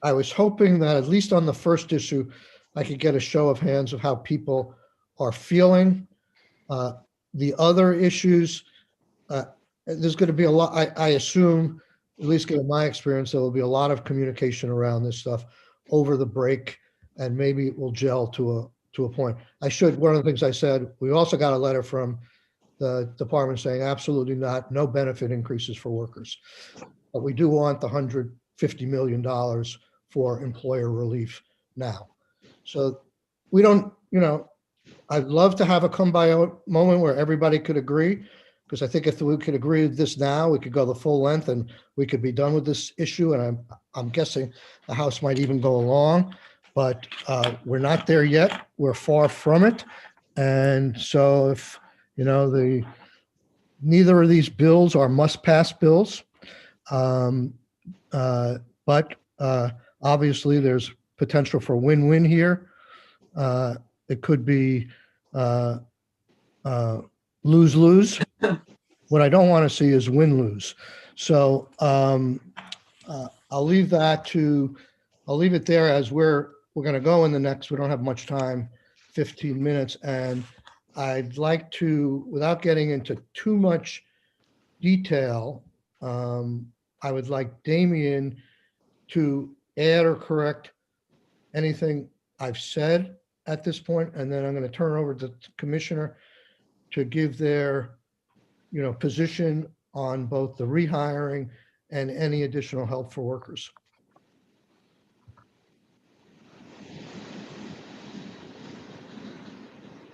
I was hoping that at least on the first issue, I could get a show of hands of how people are feeling. The other issues, there's going to be a lot, I assume, at least given my experience, there will be a lot of communication around this stuff over the break, and maybe it will gel to a point. One of the things I said, we also got a letter from the department saying absolutely not, no benefit increases for workers. But we do want the $150 million for employer relief now. So we don't, I'd love to have a come by moment where everybody could agree, because I think if we could agree with this now, we could go the full length and we could be done with this issue. And I'm guessing the House might even go along, but we're not there yet. We're far from it. And so if, neither of these bills are must-pass bills, but obviously there's potential for win-win here. It could be lose-lose. What I don't want to see is win-lose. So I'll leave it there as we're going to go in the next, we don't have much time, 15 minutes. And I'd like to, without getting into too much detail, I would like Damien to add or correct anything I've said at this point, and then I'm going to turn it over to the commissioner to give their, position on both the rehiring and any additional help for workers.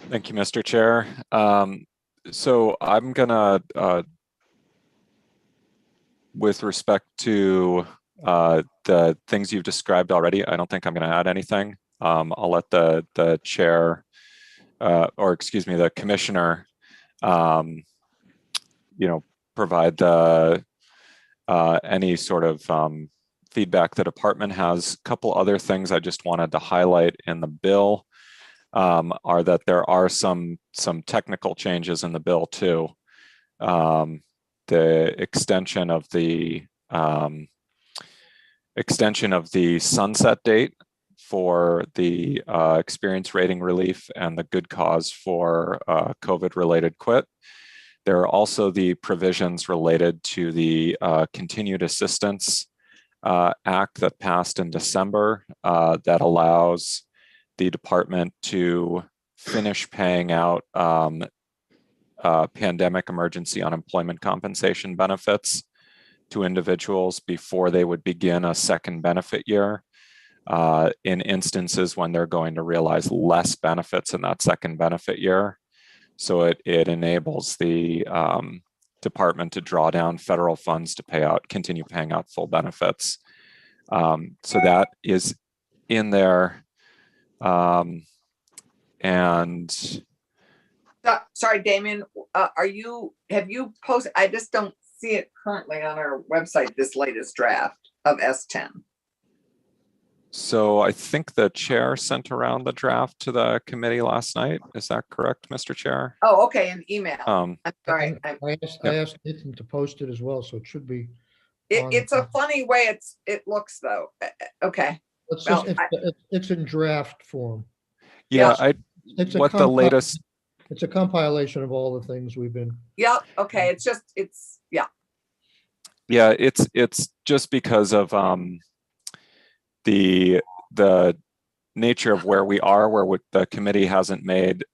Thank you, Mr. Chair. So I'm gonna, with respect to the things you've described already, I don't think I'm gonna add anything. I'll let the chair, or excuse me, the commissioner, provide the any sort of feedback the department has. A couple other things I just wanted to highlight in the bill are that there are some technical changes in the bill too. The extension of the sunset date for the experience rating relief and the good cause for COVID-related quit. There are also the provisions related to the Continued Assistance Act that passed in December that allows the department to finish paying out pandemic emergency unemployment compensation benefits to individuals before they would begin a second benefit year in instances when they're going to realize less benefits in that second benefit year. So it enables the department to draw down federal funds to continue paying out full benefits. So that is in there. Sorry, Damien, have you posted, I just don't see it currently on our website, this latest draft of S10. So I think the chair sent around the draft to the committee last night. Is that correct, Mr. Chair? Oh, okay, an email. Um, I'm sorry. I asked Nathan to post it as well, so it should be. It's a funny way it looks though. Okay. It's Well, it's in draft form. yeah, It's a what the latest, It's a compilation of all the things we've been. Yep. Okay. Yeah. yeah, it's just because of the nature of where we are, where the committee hasn't made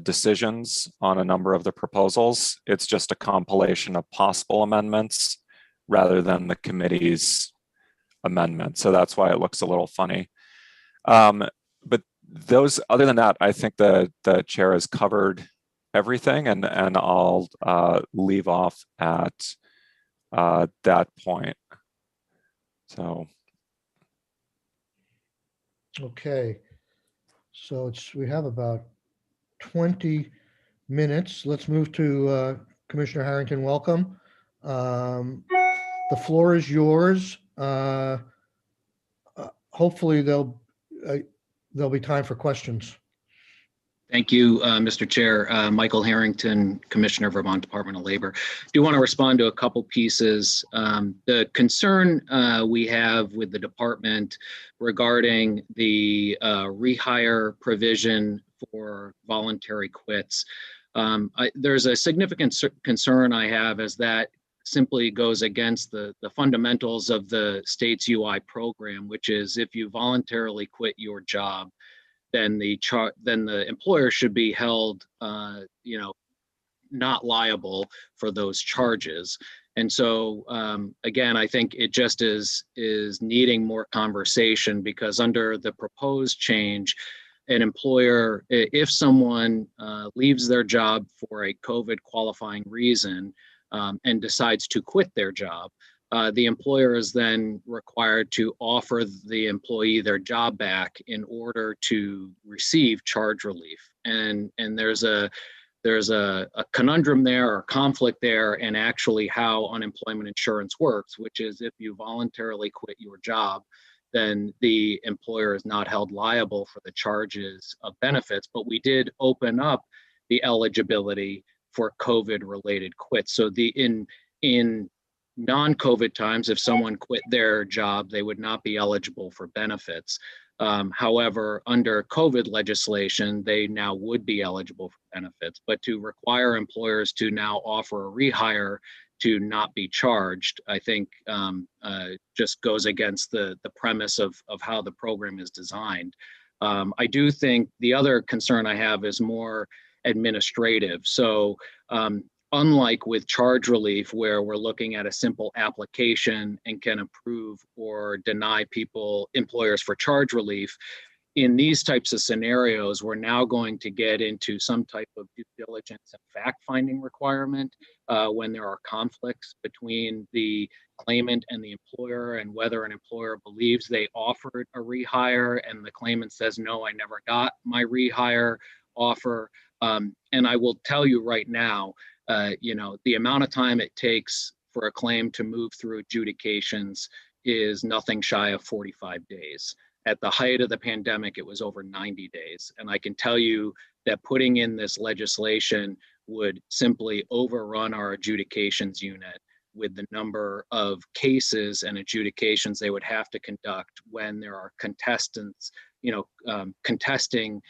decisions on a number of the proposals. It's just a compilation of possible amendments rather than the committee's amendment. So that's why it looks a little funny. But other than that, I think the chair has covered everything, and I'll leave off at that point. So. Okay. So we have about 20 minutes. Let's move to Commissioner Harrington. Welcome. The floor is yours. Hopefully there'll be time for questions. Thank you, Mr. Chair. Michael Harrington, Commissioner, Vermont Department of Labor. Do want to respond to a couple pieces. The concern we have with the department regarding the rehire provision for voluntary quits. There's a significant concern I have, as that simply goes against the fundamentals of the state's UI program, which is if you voluntarily quit your job, then the employer should be held, not liable for those charges. And so, again, I think it just is needing more conversation, because under the proposed change, an employer, if someone leaves their job for a COVID qualifying reason and decides to quit their job, the employer is then required to offer the employee their job back in order to receive charge relief. And there's a conundrum there, or conflict there, and actually how unemployment insurance works, which is if you voluntarily quit your job, then the employer is not held liable for the charges of benefits. But we did open up the eligibility for COVID-related quits. So in non-COVID times, if someone quit their job, they would not be eligible for benefits. However, under COVID legislation, they now would be eligible for benefits. But to require employers to now offer a rehire to not be charged, I think just goes against the premise of how the program is designed. I do think the other concern I have is more administrative. So unlike with charge relief, where we're looking at a simple application and can approve or deny employers for charge relief, in these types of scenarios, we're now going to get into some type of due diligence and fact-finding requirement when there are conflicts between the claimant and the employer, and whether an employer believes they offered a rehire and the claimant says, no, I never got my rehire offer. And I will tell you right now, the amount of time it takes for a claim to move through adjudications is nothing shy of 45 days. At the height of the pandemic, it was over 90 days. And I can tell you that putting in this legislation would simply overrun our adjudications unit with the number of cases and adjudications they would have to conduct when there are contestants contesting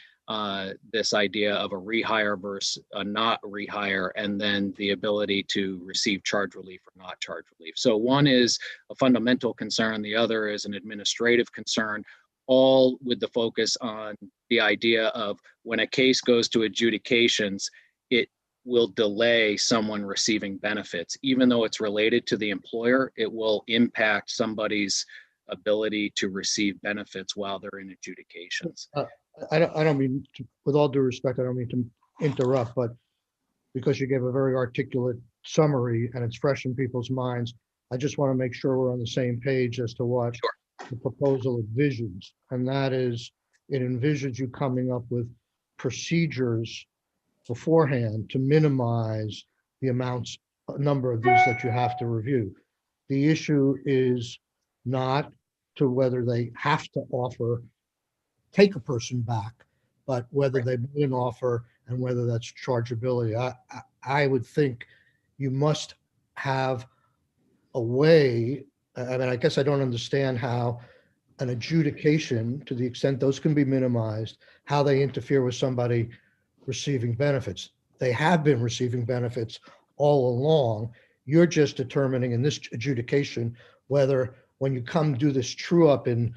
this idea of a rehire versus a not rehire, and then the ability to receive charge relief or not charge relief. So one is a fundamental concern, the other is an administrative concern, all with the focus on the idea of when a case goes to adjudications, it will delay someone receiving benefits. Even though it's related to the employer, it will impact somebody's ability to receive benefits while they're in adjudications. I don't mean to, with all due respect, I don't mean to interrupt, but because you gave a very articulate summary and it's fresh in people's minds, I just want to make sure we're on the same page as to what the proposal envisions. And that is, it envisions you coming up with procedures beforehand to minimize the number of these that you have to review. The issue is not to whether they have to take a person back, but whether they made an offer and whether that's chargeability. I would think you must have a way. I mean, I guess I don't understand how an adjudication, to the extent those can be minimized, how they interfere with somebody receiving benefits. They have been receiving benefits all along. You're just determining in this adjudication whether when you come do this true up in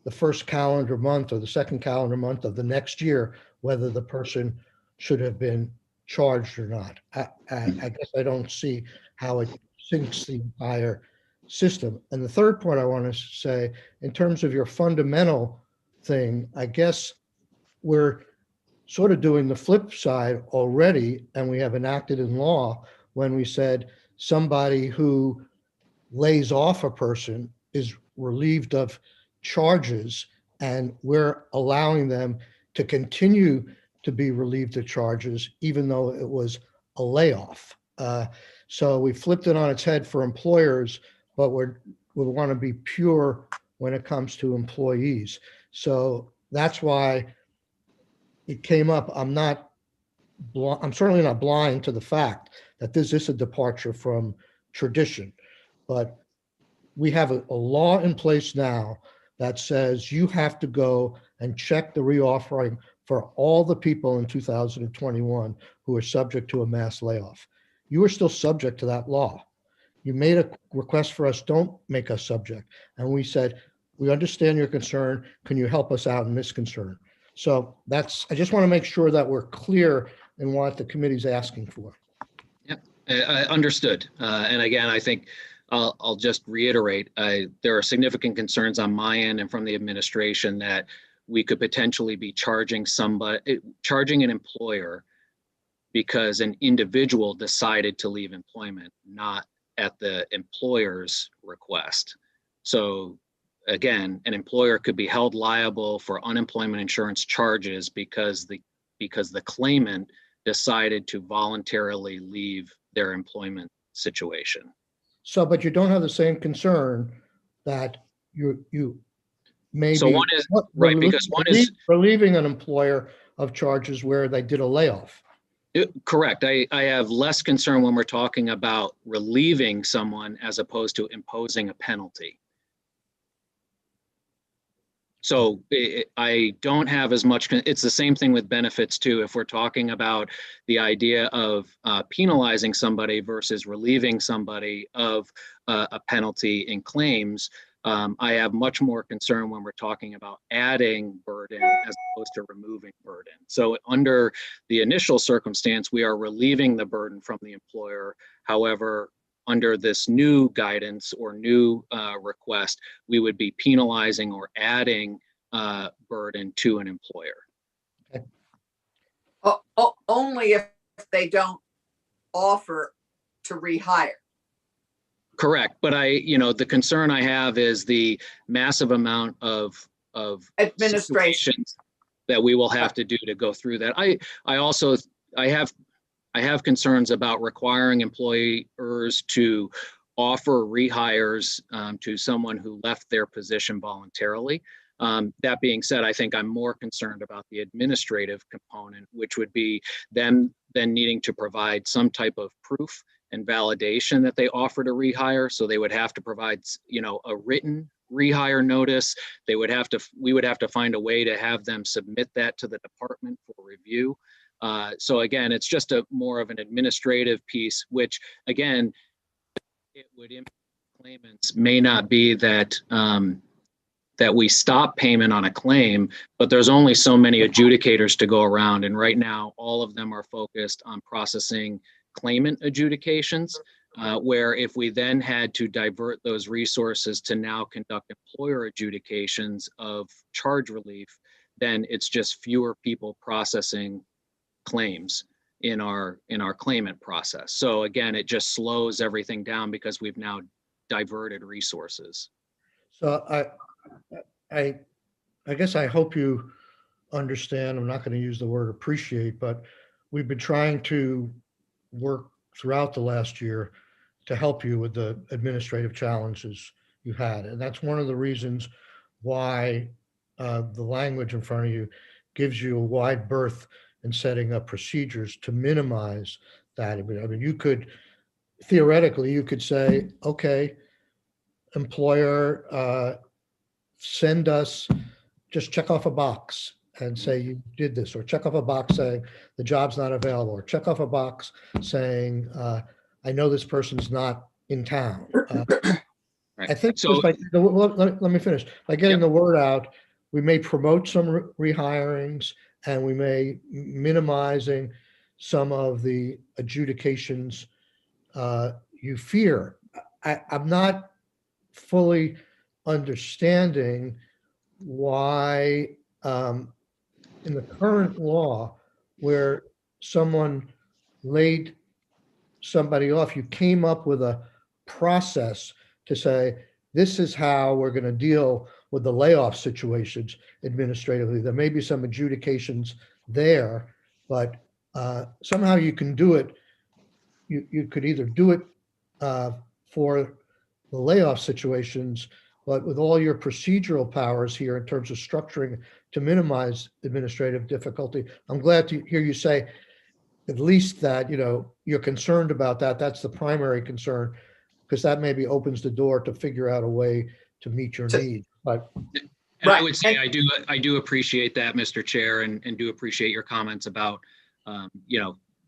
the first calendar month or the second calendar month of the next year, whether the person should have been charged or not. I guess I don't see how it sinks the entire system. And the third point I want to say, in terms of your fundamental thing, I guess we're sort of doing the flip side already, and we have enacted in law when we said somebody who lays off a person is relieved of charges, and we're allowing them to continue to be relieved of charges, even though it was a layoff. So we flipped it on its head for employers, but we want to be pure when it comes to employees. So that's why it came up. I'm certainly not blind to the fact that this is a departure from tradition, but we have a law in place now that says you have to go and check the reoffering for all the people in 2021 who are subject to a mass layoff. You are still subject to that law. You made a request for us, don't make us subject. And we said, we understand your concern. Can you help us out in this concern? So I just want to make sure that we're clear in what the committee's asking for. Yep, I understood. And again, I think I'll just reiterate, there are significant concerns on my end and from the administration that we could potentially be charging an employer because an individual decided to leave employment, not at the employer's request. So again, an employer could be held liable for unemployment insurance charges because the claimant decided to voluntarily leave their employment situation. So, but you don't have the same concern that you maybe. So one is right, because one is relieving an employer of charges where they did a layoff. Correct. I have less concern when we're talking about relieving someone as opposed to imposing a penalty. So I don't have as much, it's the same thing with benefits too. If we're talking about the idea of penalizing somebody versus relieving somebody of a penalty in claims, I have much more concern when we're talking about adding burden as opposed to removing burden. So under the initial circumstance, we are relieving the burden from the employer. However, under this new guidance or new request, we would be penalizing or adding burden to an employer. Okay. Only if they don't offer to rehire. Correct, but the concern I have is the massive amount of Administration situations that we will have to do to go through that. I have concerns about requiring employers to offer rehires to someone who left their position voluntarily. That being said, I think I'm more concerned about the administrative component, which would be them then needing to provide some type of proof and validation that they offered a rehire. So they would have to provide, a written rehire notice. We would have to find a way to have them submit that to the department for review. So again, it's just more of an administrative piece, which again, it would impact claimants. May not be that that we stop payment on a claim, but there's only so many adjudicators to go around. And right now, all of them are focused on processing claimant adjudications, where if we then had to divert those resources to now conduct employer adjudications of charge relief, then it's just fewer people processing claims in our claimant process. So again, it just slows everything down because we've now diverted resources. So I guess I hope you understand, I'm not going to use the word appreciate, but we've been trying to work throughout the last year to help you with the administrative challenges you had. And that's one of the reasons why the language in front of you gives you a wide berth in setting up procedures to minimize that. I mean, you could, theoretically, you could say, okay, employer, send us, just check off a box and say you did this, or check off a box saying the job's not available, or check off a box saying, I know this person's not in town. Right. I think So, let me finish. By getting the word out, we may promote some rehirings, and we may minimizing some of the adjudications you fear. I'm not fully understanding why in the current law, where someone laid somebody off, you came up with a process to say, this is how we're going to deal with the layoff situations administratively. There may be some adjudications there, but somehow you can do it. You could either do it for the layoff situations, but with all your procedural powers here in terms of structuring to minimize administrative difficulty, I'm glad to hear you say at least that, you're concerned about that. That's the primary concern, because that maybe opens the door to figure out a way to meet your needs. But and I would say I do appreciate that, Mr. Chair, and do appreciate your comments about,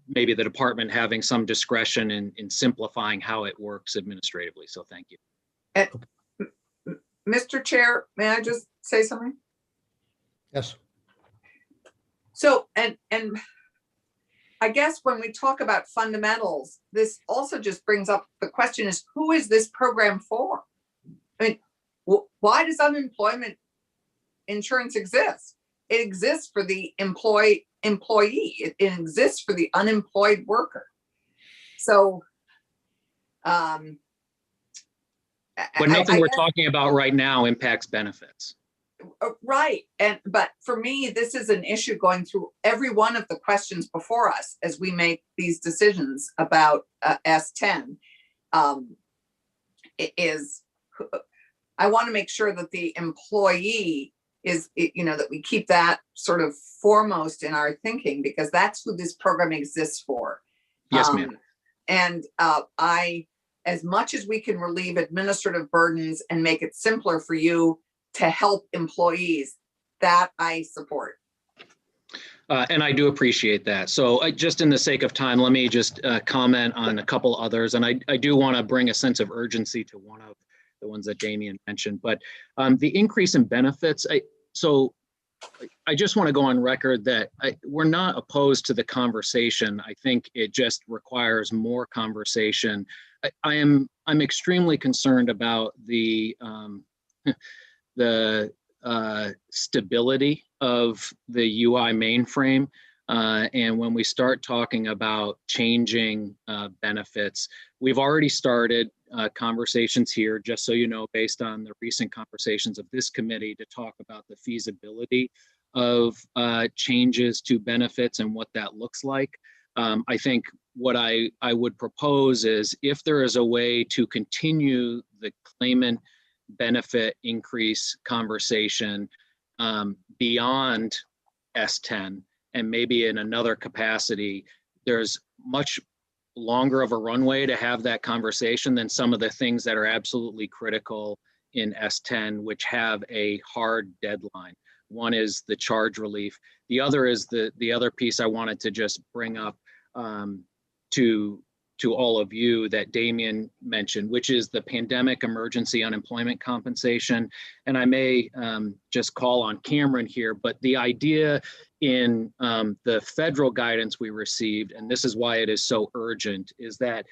maybe the department having some discretion in simplifying how it works administratively. So thank you. Mr. Chair, may I just say something? yes. So, and I guess when we talk about fundamentals, this also just brings up the question is, who is this program for? I mean, why does unemployment insurance exist? It exists for the employee. It exists for the unemployed worker. So, but nothing we're talking about right now impacts benefits. Right. But for me, this is an issue going through every one of the questions before us as we make these decisions about S10. I want to make sure that the employee is, that we keep that sort of foremost in our thinking, because that's who this program exists for. Yes, ma'am. And as much as we can relieve administrative burdens and make it simpler for you to help employees, that I support. And I do appreciate that. So just in the sake of time, let me just comment on a couple others. And I do want to bring a sense of urgency to one of the ones that Damien mentioned, but the increase in benefits. I just want to go on record that we're not opposed to the conversation. I think it just requires more conversation. I'm extremely concerned about the stability of the UI mainframe. And when we start talking about changing benefits, we've already started conversations here, just so you know, based on the recent conversations of this committee, to talk about the feasibility of changes to benefits and what that looks like. I think what I would propose is, if there is a way to continue the claimant benefit increase conversation beyond S10, and maybe in another capacity, there's much longer of a runway to have that conversation than some of the things that are absolutely critical in S10, which have a hard deadline. One is the charge relief. The other is the other piece I wanted to just bring up to all of you that Damien mentioned, which is the pandemic emergency unemployment compensation. And I may just call on Cameron here, but the idea in the federal guidance we received, and this is why it is so urgent, is that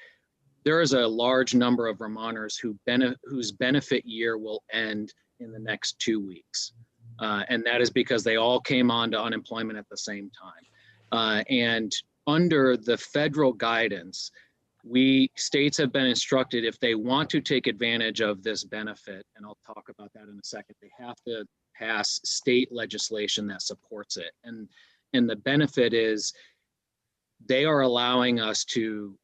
there is a large number of Vermonters whose benefit year will end in the next 2 weeks. And that is because they all came on to unemployment at the same time. And under the federal guidance, states have been instructed if they want to take advantage of this benefit, and I'll talk about that in a second, they have to pass state legislation that supports it. And the benefit is they are allowing us to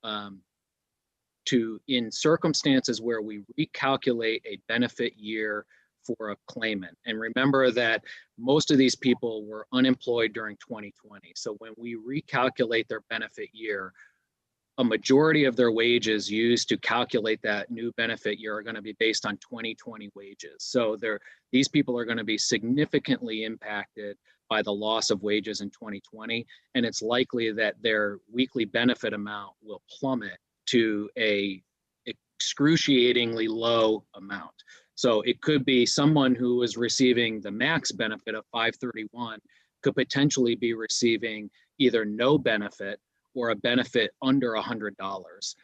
in circumstances where we recalculate a benefit year for a claimant. And remember that most of these people were unemployed during 2020. So when we recalculate their benefit year, a majority of their wages used to calculate that new benefit year are going to be based on 2020 wages. So these people are going to be significantly impacted by the loss of wages in 2020. And it's likely that their weekly benefit amount will plummet to a excruciatingly low amount. So it could be someone who is receiving the max benefit of $531 could potentially be receiving either no benefit or a benefit under $100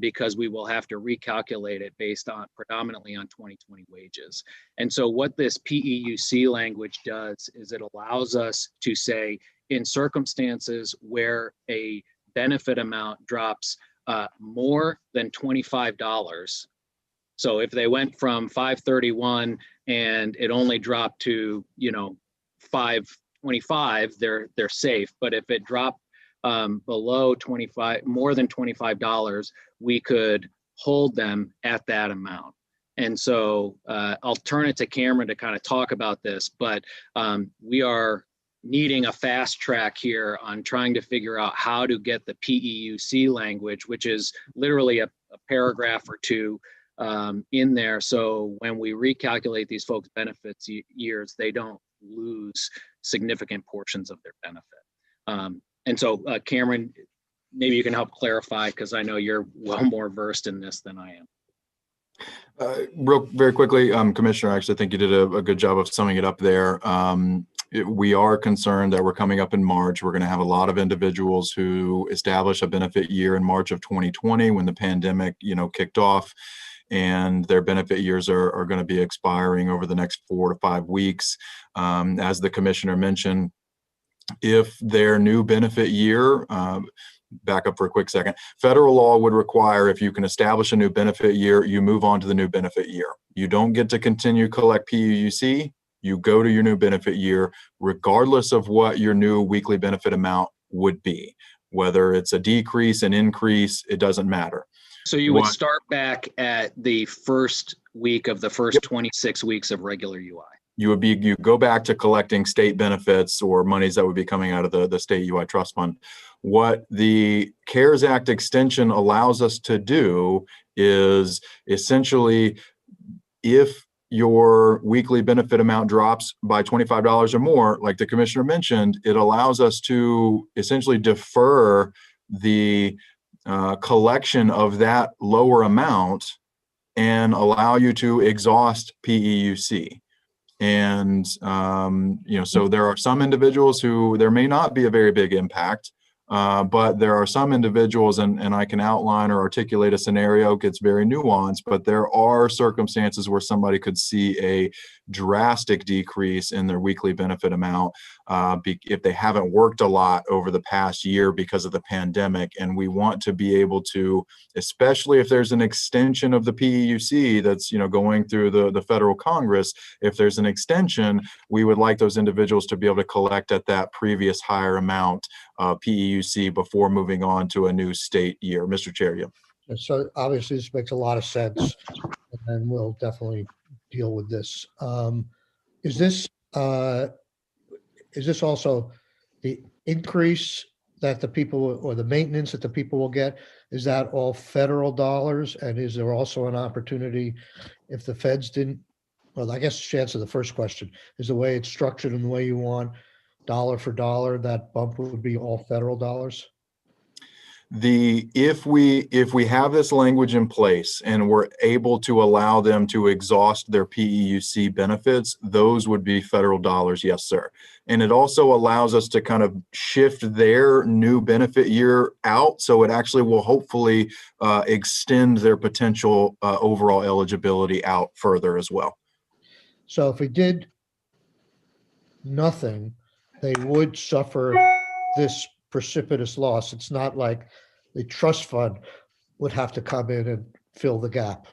because we will have to recalculate it based on predominantly on 2020 wages. And so what this PEUC language does is it allows us to say in circumstances where a benefit amount drops more than $25. So if they went from 531 and it only dropped to, 525, they're safe. But if it dropped below 25, more than $25, we could hold them at that amount. And so I'll turn it to Cameron to kind of talk about this, but we are needing a fast track here on trying to figure out how to get the PEUC language, which is literally a paragraph or two in there. So when we recalculate these folks' benefits years, they don't lose significant portions of their benefit. And so Cameron, maybe you can help clarify because I know you're well more versed in this than I am. Very quickly, Commissioner, I actually think you did a good job of summing it up there. We are concerned that we're coming up in March. We're going to have a lot of individuals who establish a benefit year in March of 2020 when the pandemic, kicked off, and their benefit years are going to be expiring over the next 4 to 5 weeks. As the commissioner mentioned, if their new benefit year, back up for a quick second, federal law would require if you can establish a new benefit year, you move on to the new benefit year. You don't get to continue collect PEUC. You go to your new benefit year, regardless of what your new weekly benefit amount would be. Whether it's a decrease, an increase, it doesn't matter. So you would start back at the first week of the first 26 weeks of regular UI. You go back to collecting state benefits or monies that would be coming out of the state UI trust fund. What the CARES Act extension allows us to do is essentially, if your weekly benefit amount drops by $25 or more, like the commissioner mentioned, it allows us to essentially defer the collection of that lower amount and allow you to exhaust PEUC. And, so there are some individuals who there may not be a very big impact, but there are some individuals, and I can outline or articulate a scenario, it gets very nuanced, but there are circumstances where somebody could see a drastic decrease in their weekly benefit amount if they haven't worked a lot over the past year because of the pandemic. And we want to be able to, especially if there's an extension of the PEUC that's going through the federal Congress, if there's an extension, we would like those individuals to be able to collect at that previous higher amount PEUC before moving on to a new state year. Mr. Chair, yeah. So obviously this makes a lot of sense, and we'll definitely deal with this. Is this also the increase that the people or the maintenance that the people will get? Is that all federal dollars? And is there also an opportunity if the feds didn't well, I guess to answer the first question, is the way it's structured and the way you want dollar for dollar, that bump would be all federal dollars? If we have this language in place and we're able to allow them to exhaust their PEUC benefits, those would be federal dollars, yes, sir. And it also allows us to kind of shift their new benefit year out, so it actually will hopefully extend their potential overall eligibility out further as well. So if we did nothing, they would suffer this precipitous loss. It's not like the trust fund would have to come in and fill the gap.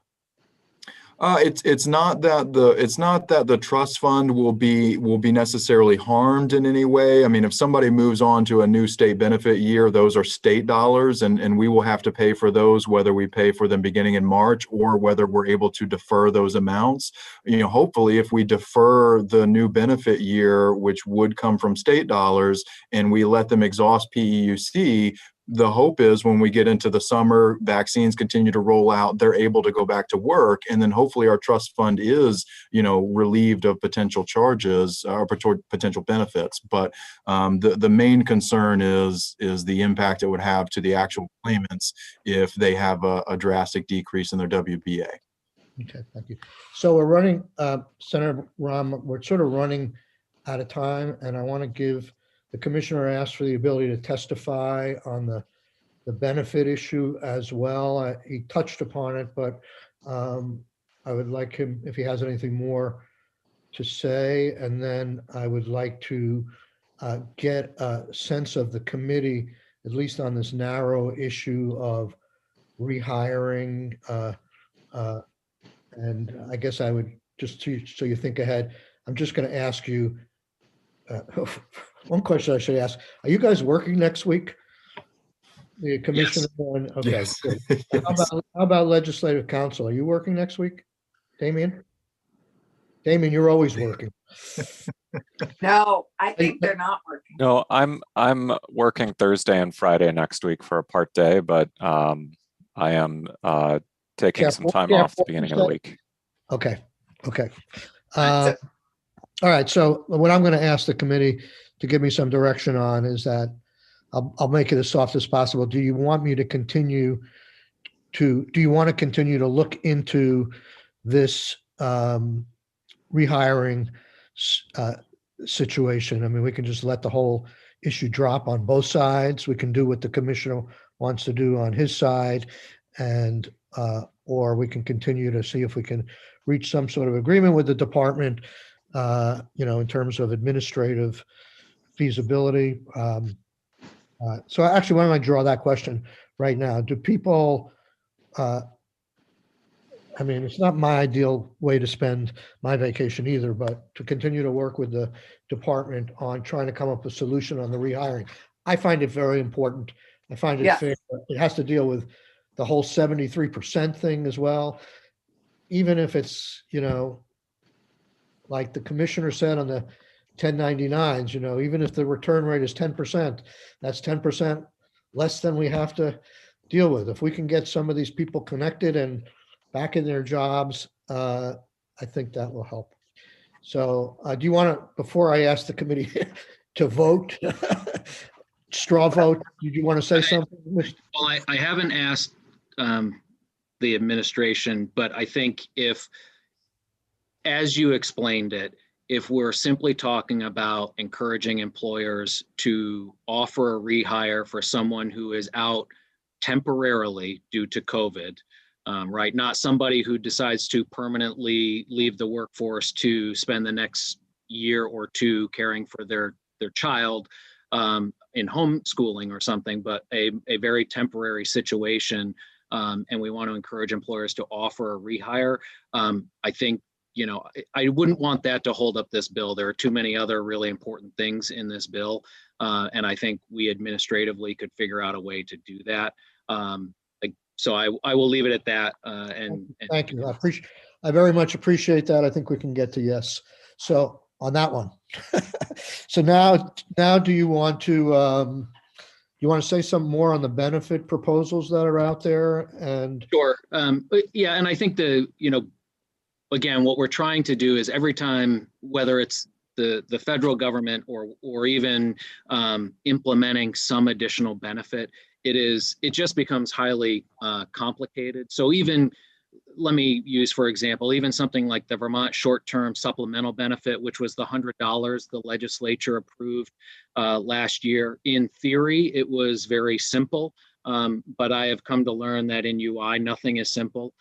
It's not that the trust fund will be necessarily harmed in any way. I mean, if somebody moves on to a new state benefit year, those are state dollars, and we will have to pay for those, whether we pay for them beginning in March or whether we're able to defer those amounts. You know, hopefully, if we defer the new benefit year, which would come from state dollars, and we let them exhaust PEUC, the hope is when we get into the summer, vaccines continue to roll out, they're able to go back to work. And then hopefully our trust fund is, relieved of potential charges or potential benefits. But the main concern is the impact it would have to the actual claimants if they have a drastic decrease in their WBA. Okay, thank you. So we're running, Senator Rahm, we're sort of running out of time, and I want to give the commissioner asked for the ability to testify on the benefit issue as well. He touched upon it, but I would like him, if he has anything more to say, and then I would like to get a sense of the committee, at least on this narrow issue of rehiring. And I guess I would just, so you think ahead, I'm just going to ask you, one question I should ask, are you guys working next week? The commissioner? Okay. Yes. Good. Yes. How about legislative council? Are you working next week? Damien? Damien, you're always working. No, I think they're not working. No, I'm working Thursday and Friday next week for a part day, but I am taking some time off at the beginning of the week. Okay. So- All right. So what I'm going to ask the committee to give me some direction on is that I'll make it as soft as possible. Do you want me to continue do you want to continue to look into this rehiring situation? I mean, we can just let the whole issue drop on both sides. We can do what the commissioner wants to do on his side, and or we can continue to see if we can reach some sort of agreement with the department, in terms of administrative feasibility. So actually, why don't I draw that question right now? Do people, I mean, it's not my ideal way to spend my vacation either, but to continue to work with the department on trying to come up with a solution on the rehiring. I find it very important. I find it Yes. fair. It has to deal with the whole 73% thing as well. Even if it's, like the commissioner said on the 1099s, even if the return rate is 10%, that's 10% less than we have to deal with. If we can get some of these people connected and back in their jobs, I think that will help. So do you want to, before I ask the committee to vote, straw vote, did you want to say something? Well, I haven't asked the administration, but I think if, as you explained it, if we're simply talking about encouraging employers to offer a rehire for someone who is out temporarily due to COVID, right? Not somebody who decides to permanently leave the workforce to spend the next year or two caring for their child in homeschooling or something, but a very temporary situation. And we want to encourage employers to offer a rehire. I think, I wouldn't want that to hold up this bill. There are too many other really important things in this bill. And I think we administratively could figure out a way to do that. So I will leave it at that. Thank you. I very much appreciate that. I think we can get to yes. So on that one. So now do you want to say something more on the benefit proposals that are out there? And sure. Yeah. And I think again, what we're trying to do is every time, whether it's the federal government or even implementing some additional benefit, it just becomes highly complicated. So even, let me use, for example, even something like the Vermont short-term supplemental benefit, which was the $100 the legislature approved last year. In theory, it was very simple, but I have come to learn that in UI, nothing is simple.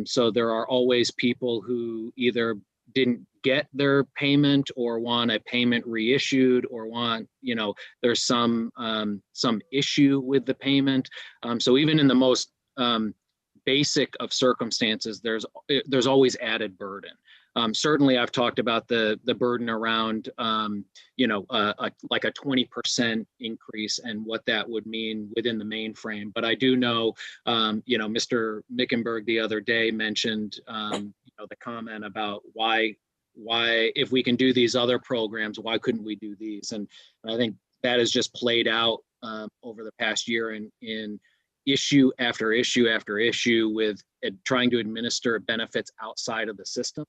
So there are always people who either didn't get their payment or want a payment reissued or want, there's some issue with the payment. So even in the most basic of circumstances, there's always added burden. Certainly, I've talked about the burden around, like a 20% increase and what that would mean within the mainframe. But I do know, Mr. Mickenberg the other day mentioned, the comment about why if we can do these other programs, why couldn't we do these? And I think that has just played out over the past year in issue after issue after issue with trying to administer benefits outside of the system.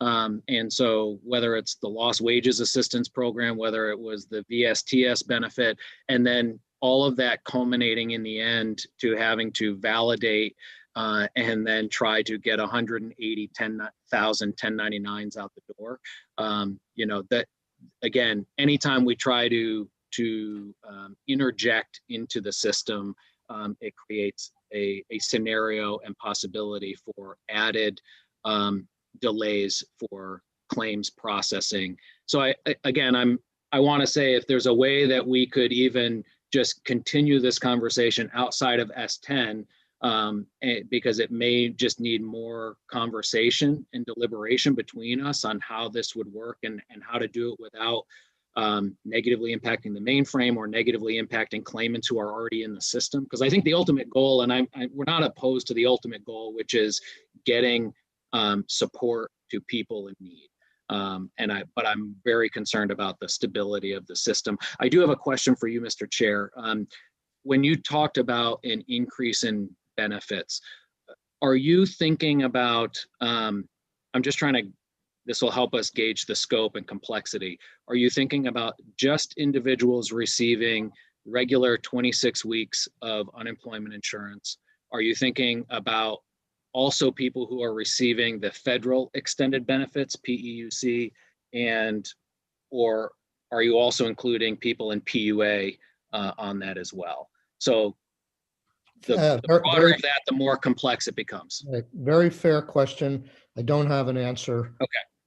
And so whether it's the lost wages assistance program, whether it was the VSTS benefit, and then all of that culminating in the end to having to validate and then try to get 180,000 1099s out the door. That again, anytime we try to interject into the system, it creates a scenario and possibility for added delays for claims processing. So I want to say, if there's a way that we could even just continue this conversation outside of S10, because it may just need more conversation and deliberation between us on how this would work and how to do it without negatively impacting the mainframe or negatively impacting claimants who are already in the system. Because I think the ultimate goal, and we're not opposed to the ultimate goal, which is getting support to people in need. But I'm very concerned about the stability of the system. I do have a question for you, Mr. Chair. When you talked about an increase in benefits, are you thinking about, this will help us gauge the scope and complexity. Are you thinking about just individuals receiving regular 26 weeks of unemployment insurance? Are you thinking about also people who are receiving the federal extended benefits, PEUC, or are you also including people in PUA on that as well? So the broader of that, the more complex it becomes. Right. Very fair question. I don't have an answer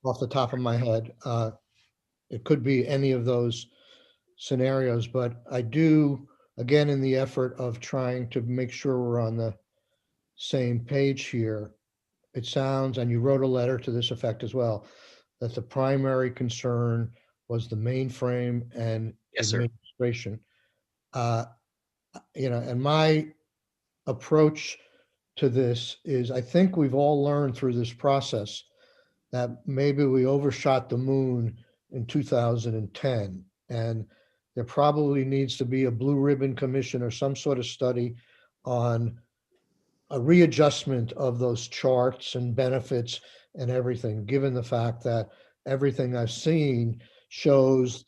off the top of my head. It could be any of those scenarios, but I do, again, in the effort of trying to make sure we're on the same page here, it sounds, and you wrote a letter to this effect as well, that the primary concern was the mainframe and administration. And my approach to this is, I think we've all learned through this process that maybe we overshot the moon in 2010, and there probably needs to be a blue ribbon commission or some sort of study on a readjustment of those charts and benefits and everything, given the fact that everything I've seen shows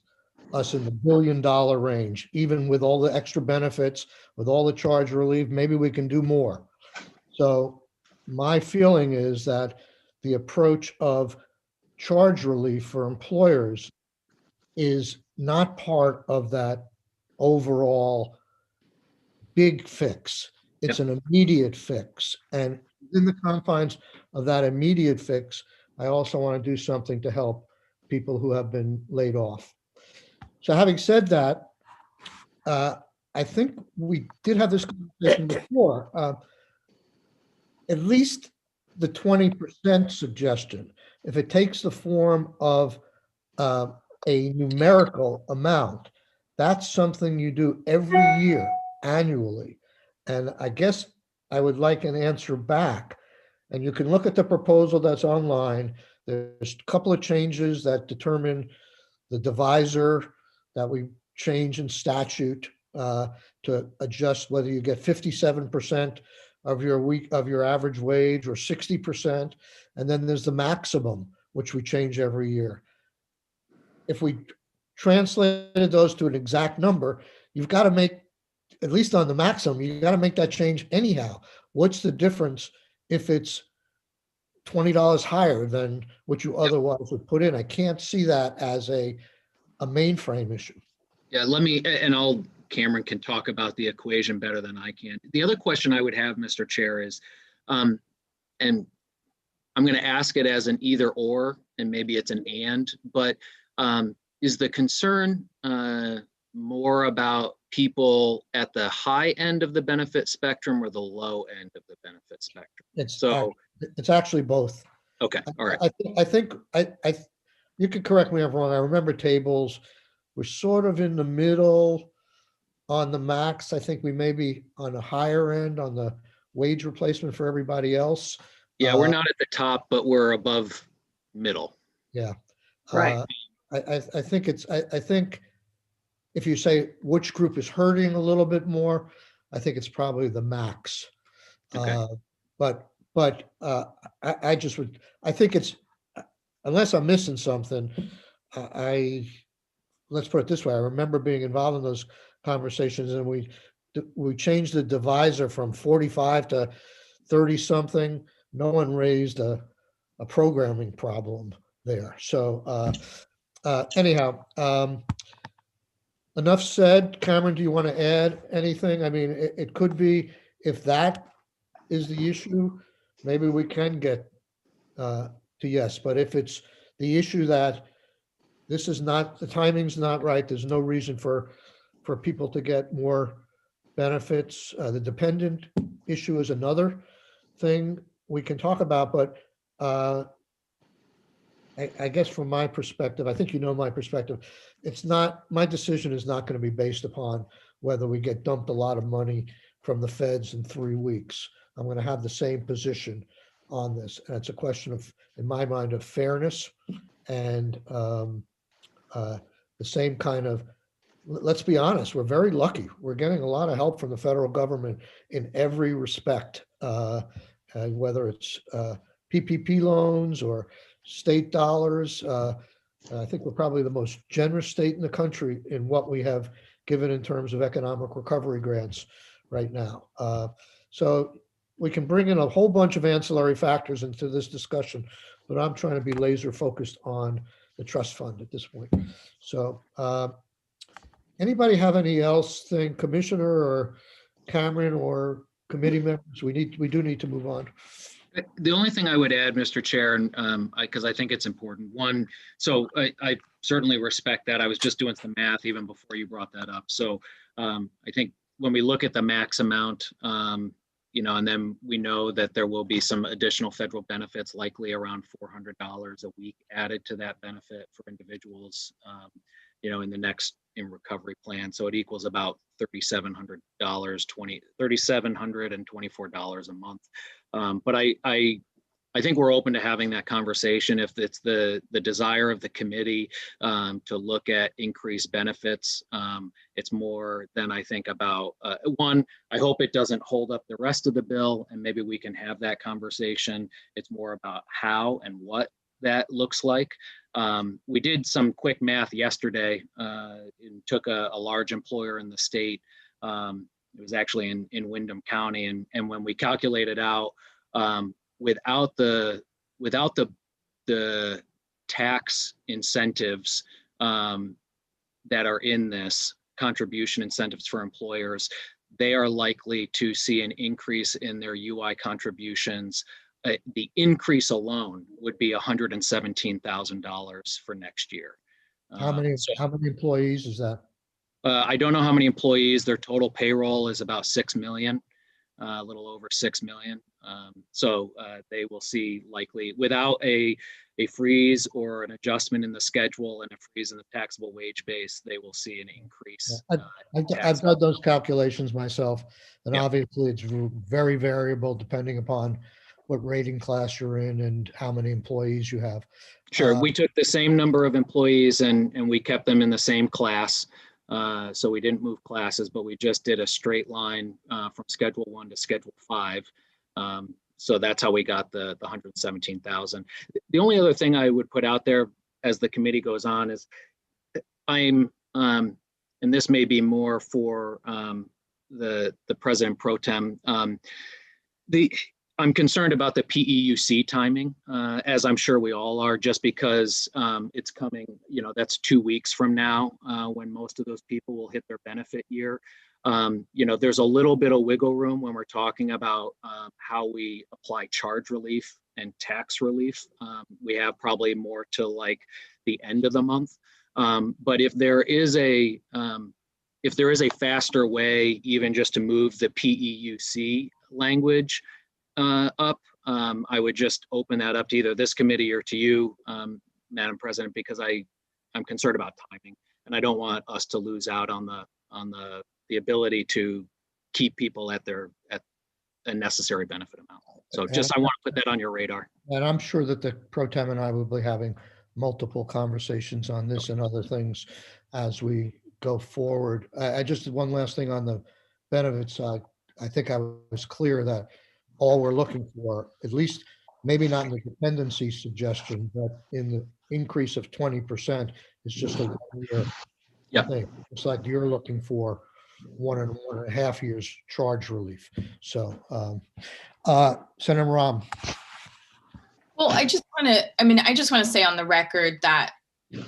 us in the $1 billion range. Even with all the extra benefits, with all the charge relief, maybe we can do more. So my feeling is that the approach of charge relief for employers is not part of that overall big fix. It's an immediate fix. And in the confines of that immediate fix, I also want to do something to help people who have been laid off. So having said that, I think we did have this conversation before. At least the 20% suggestion, if it takes the form of a numerical amount, that's something you do every year, annually. And I guess I would like an answer back. And you can look at the proposal that's online. There's a couple of changes that determine the divisor that we change in statute to adjust whether you get 57% of your average wage or 60%. and then there's the maximum, which we change every year. If we translated those to an exact number, you've got to make, at least on the maximum, you got to make that change anyhow. What's the difference if it's $20 higher than what you otherwise would put in? I can't see that as a mainframe issue. Yeah, let me, and Cameron can talk about the equation better than I can. The other question I would have, Mr. Chair, is, and I'm going to ask it as an either or, and maybe it's an and, but is the concern more about people at the high end of the benefit spectrum or the low end of the benefit spectrum? It's actually both. Okay, all right. I think you could correct me if I'm wrong. I remember tables were sort of in the middle on the max. I think we may be on the higher end on the wage replacement for everybody else. Yeah, we're not at the top, but we're above middle. Yeah. Right. I think I think if you say which group is hurting a little bit more, I think it's probably the max. Okay. I think it's, unless I'm missing something, let's put it this way. I remember being involved in those conversations, and we changed the divisor from 45 to 30 something. No one raised a programming problem there. So anyhow, enough said. Cameron, do you want to add anything? I mean, it could be, if that is the issue, maybe we can get to yes. But if it's the issue that this is not, the timing's not right, there's no reason for people to get more benefits. The dependent issue is another thing we can talk about, but I guess from my perspective, I think you know my perspective, it's not, my decision is not going to be based upon whether we get dumped a lot of money from the feds in 3 weeks. I'm going to have the same position on this. And it's a question of, in my mind, of fairness and the same kind of, let's be honest, we're very lucky. We're getting a lot of help from the federal government in every respect, whether it's PPP loans or state dollars. I think we're probably the most generous state in the country in what we have given in terms of economic recovery grants right now. So we can bring in a whole bunch of ancillary factors into this discussion, but I'm trying to be laser focused on the trust fund at this point. So anybody have any else thing, Commissioner or Cameron or committee members? We do need to move on. The only thing I would add, Mr. Chair, and because I think it's important. One, so I certainly respect that. I was just doing some math even before you brought that up. So I think when we look at the max amount, and then we know that there will be some additional federal benefits, likely around $400 a week added to that benefit for individuals, in the next in recovery plan. So it equals about $3,724 a month. But I think we're open to having that conversation if it's the desire of the committee to look at increased benefits. It's more than I think about, one, I hope it doesn't hold up the rest of the bill, and maybe we can have that conversation. It's more about how and what that looks like. We did some quick math yesterday and took a large employer in the state. It was actually in Windham County. And when we calculated out without the tax incentives that are in this, contribution incentives for employers, they are likely to see an increase in their UI contributions. The increase alone would be $117,000 for next year. How many employees is that? I don't know how many employees. Their total payroll is about 6 million, a little over 6 million. So they will see, likely without a freeze or an adjustment in the schedule and a freeze in the taxable wage base, they will see an increase. I've done those calculations myself, and Yeah. Obviously it's very variable depending upon what rating class you're in and how many employees you have. Sure, we took the same number of employees and we kept them in the same class. So we didn't move classes, but we just did a straight line from Schedule 1 to Schedule 5. So that's how we got the 117,000. The only other thing I would put out there as the committee goes on is I'm, and this may be more for the President Pro Tem, I'm concerned about the PEUC timing, as I'm sure we all are, just because it's coming, that's 2 weeks from now when most of those people will hit their benefit year. There's a little bit of wiggle room when we're talking about how we apply charge relief and tax relief. We have probably more to like the end of the month. But if there is a faster way, even just to move the PEUC language up, I would just open that up to either this committee or to you, Madam President, because I'm concerned about timing, and I don't want us to lose out on the ability to keep people at a necessary benefit amount. So I want to put that on your radar. And I'm sure that the Pro Tem and I will be having multiple conversations on this and other things as we go forward. I just, one last thing on the benefit side. I think I was clear that all we're looking for, at least maybe not in the dependency suggestion, but in the increase of 20% is just a 1 year thing. It's like you're looking for 1.5 years charge relief. So, Senator Rahm. Well, I just want to say on the record that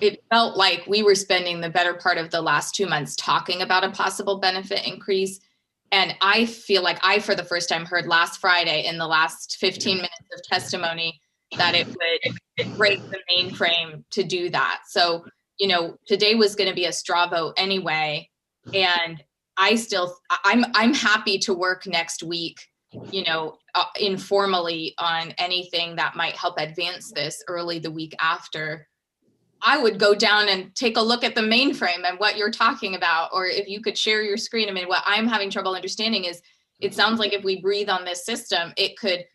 it felt like we were spending the better part of the last 2 months talking about a possible benefit increase. And I feel like I, for the first time, heard last Friday in the last 15 minutes of testimony that it would break the mainframe to do that. So, today was going to be a straw vote anyway. And I'm happy to work next week, informally on anything that might help advance this early the week after. I would go down and take a look at the mainframe and what you're talking about, or if you could share your screen. I mean, what I'm having trouble understanding is it sounds like if we breathe on this system, it could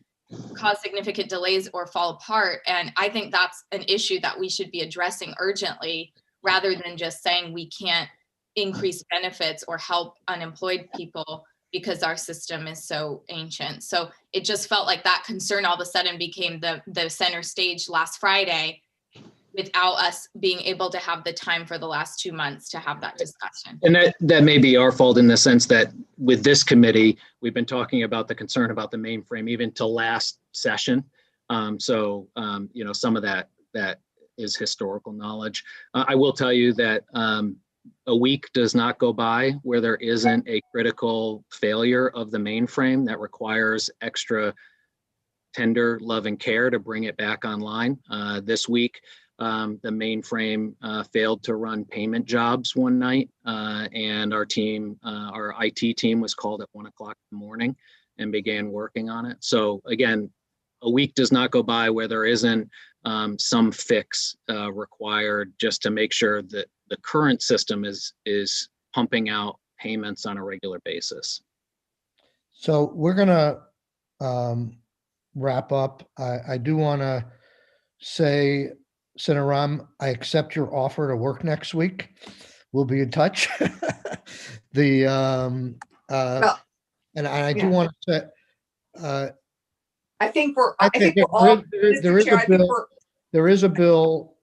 cause significant delays or fall apart. And I think that's an issue that we should be addressing urgently, rather than just saying we can't increase benefits or help unemployed people because our system is so ancient. So it just felt like that concern all of a sudden became the center stage last Friday, without us being able to have the time for the last 2 months to have that discussion. And that may be our fault in the sense that with this committee, we've been talking about the concern about the mainframe even till last session. Some of that is historical knowledge. I will tell you that a week does not go by where there isn't a critical failure of the mainframe that requires extra tender love and care to bring it back online. This week, the mainframe failed to run payment jobs one night, and our IT team was called at 1 o'clock in the morning and began working on it. So again, a week does not go by where there isn't some fix required just to make sure that the current system is pumping out payments on a regular basis. So we're gonna wrap up. I do want to say, Senator Rahm, I accept your offer to work next week. We'll be in touch. And I do want to say, I think we're all, Mr. Chair, I think we're, there is a bill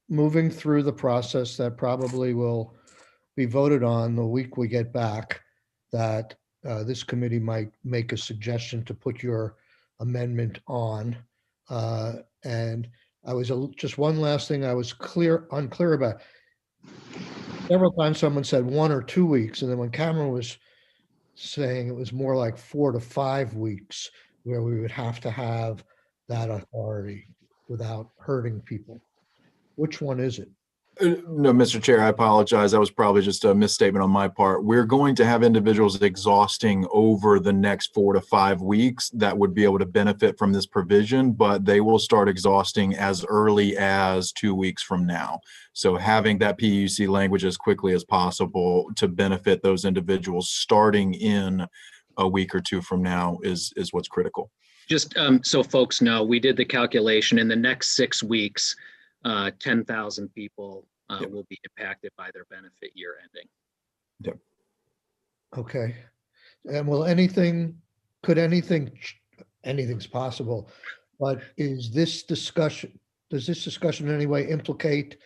moving through the process that probably will be voted on the week we get back, that this committee might make a suggestion to put your amendment on. And I was just one last thing I was unclear about. Several times someone said 1 or 2 weeks, and then when Cameron was saying it was more like 4 to 5 weeks where we would have to have that authority without hurting people. Which one is it? No, Mr. Chair, I apologize. That was probably just a misstatement on my part. We're going to have individuals exhausting over the next 4 to 5 weeks that would be able to benefit from this provision, but they will start exhausting as early as 2 weeks from now. So having that PUC language as quickly as possible to benefit those individuals starting in a week or two from now is what's critical. Just so folks know, we did the calculation. In the next 6 weeks, 10,000 people will be impacted by their benefit year ending. Yep. Okay. And will could anything's possible. But does this discussion in any way implicate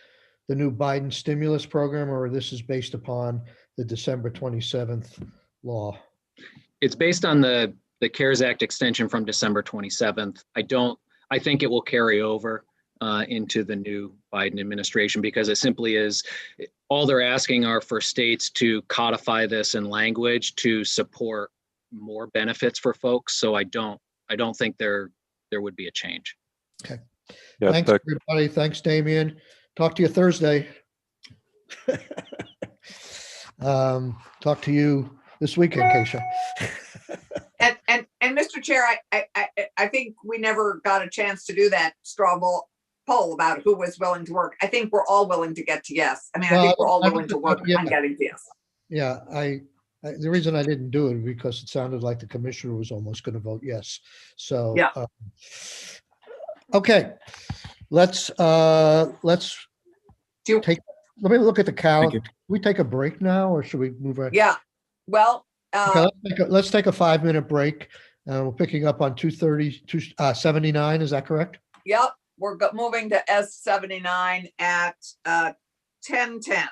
the new Biden stimulus program, or this is based upon the December 27th law? It's based on the CARES Act extension from December 27th. I think it will carry over into the new Biden administration, because it simply is, all they're asking are for states to codify this in language to support more benefits for folks. So I don't think there would be a change. Okay. Yeah, Thanks, everybody. Thanks, Damien. Talk to you Thursday. Talk to you this weekend, Keisha. And Mr. Chair, I think we never got a chance to do that straw poll about who was willing to work. I think we're all willing to get to yes. I mean, I think we're all willing to work on getting to yes. Yeah, the reason I didn't do it because it sounded like the commissioner was almost going to vote yes. So, yeah. Okay, let's let me look at the calendar. We take a break now, or should we move on? Yeah, well, okay, let's take a 5-minute break. We're picking up on 230-79. Is that correct? Yep, we're moving to S79 at 10:10.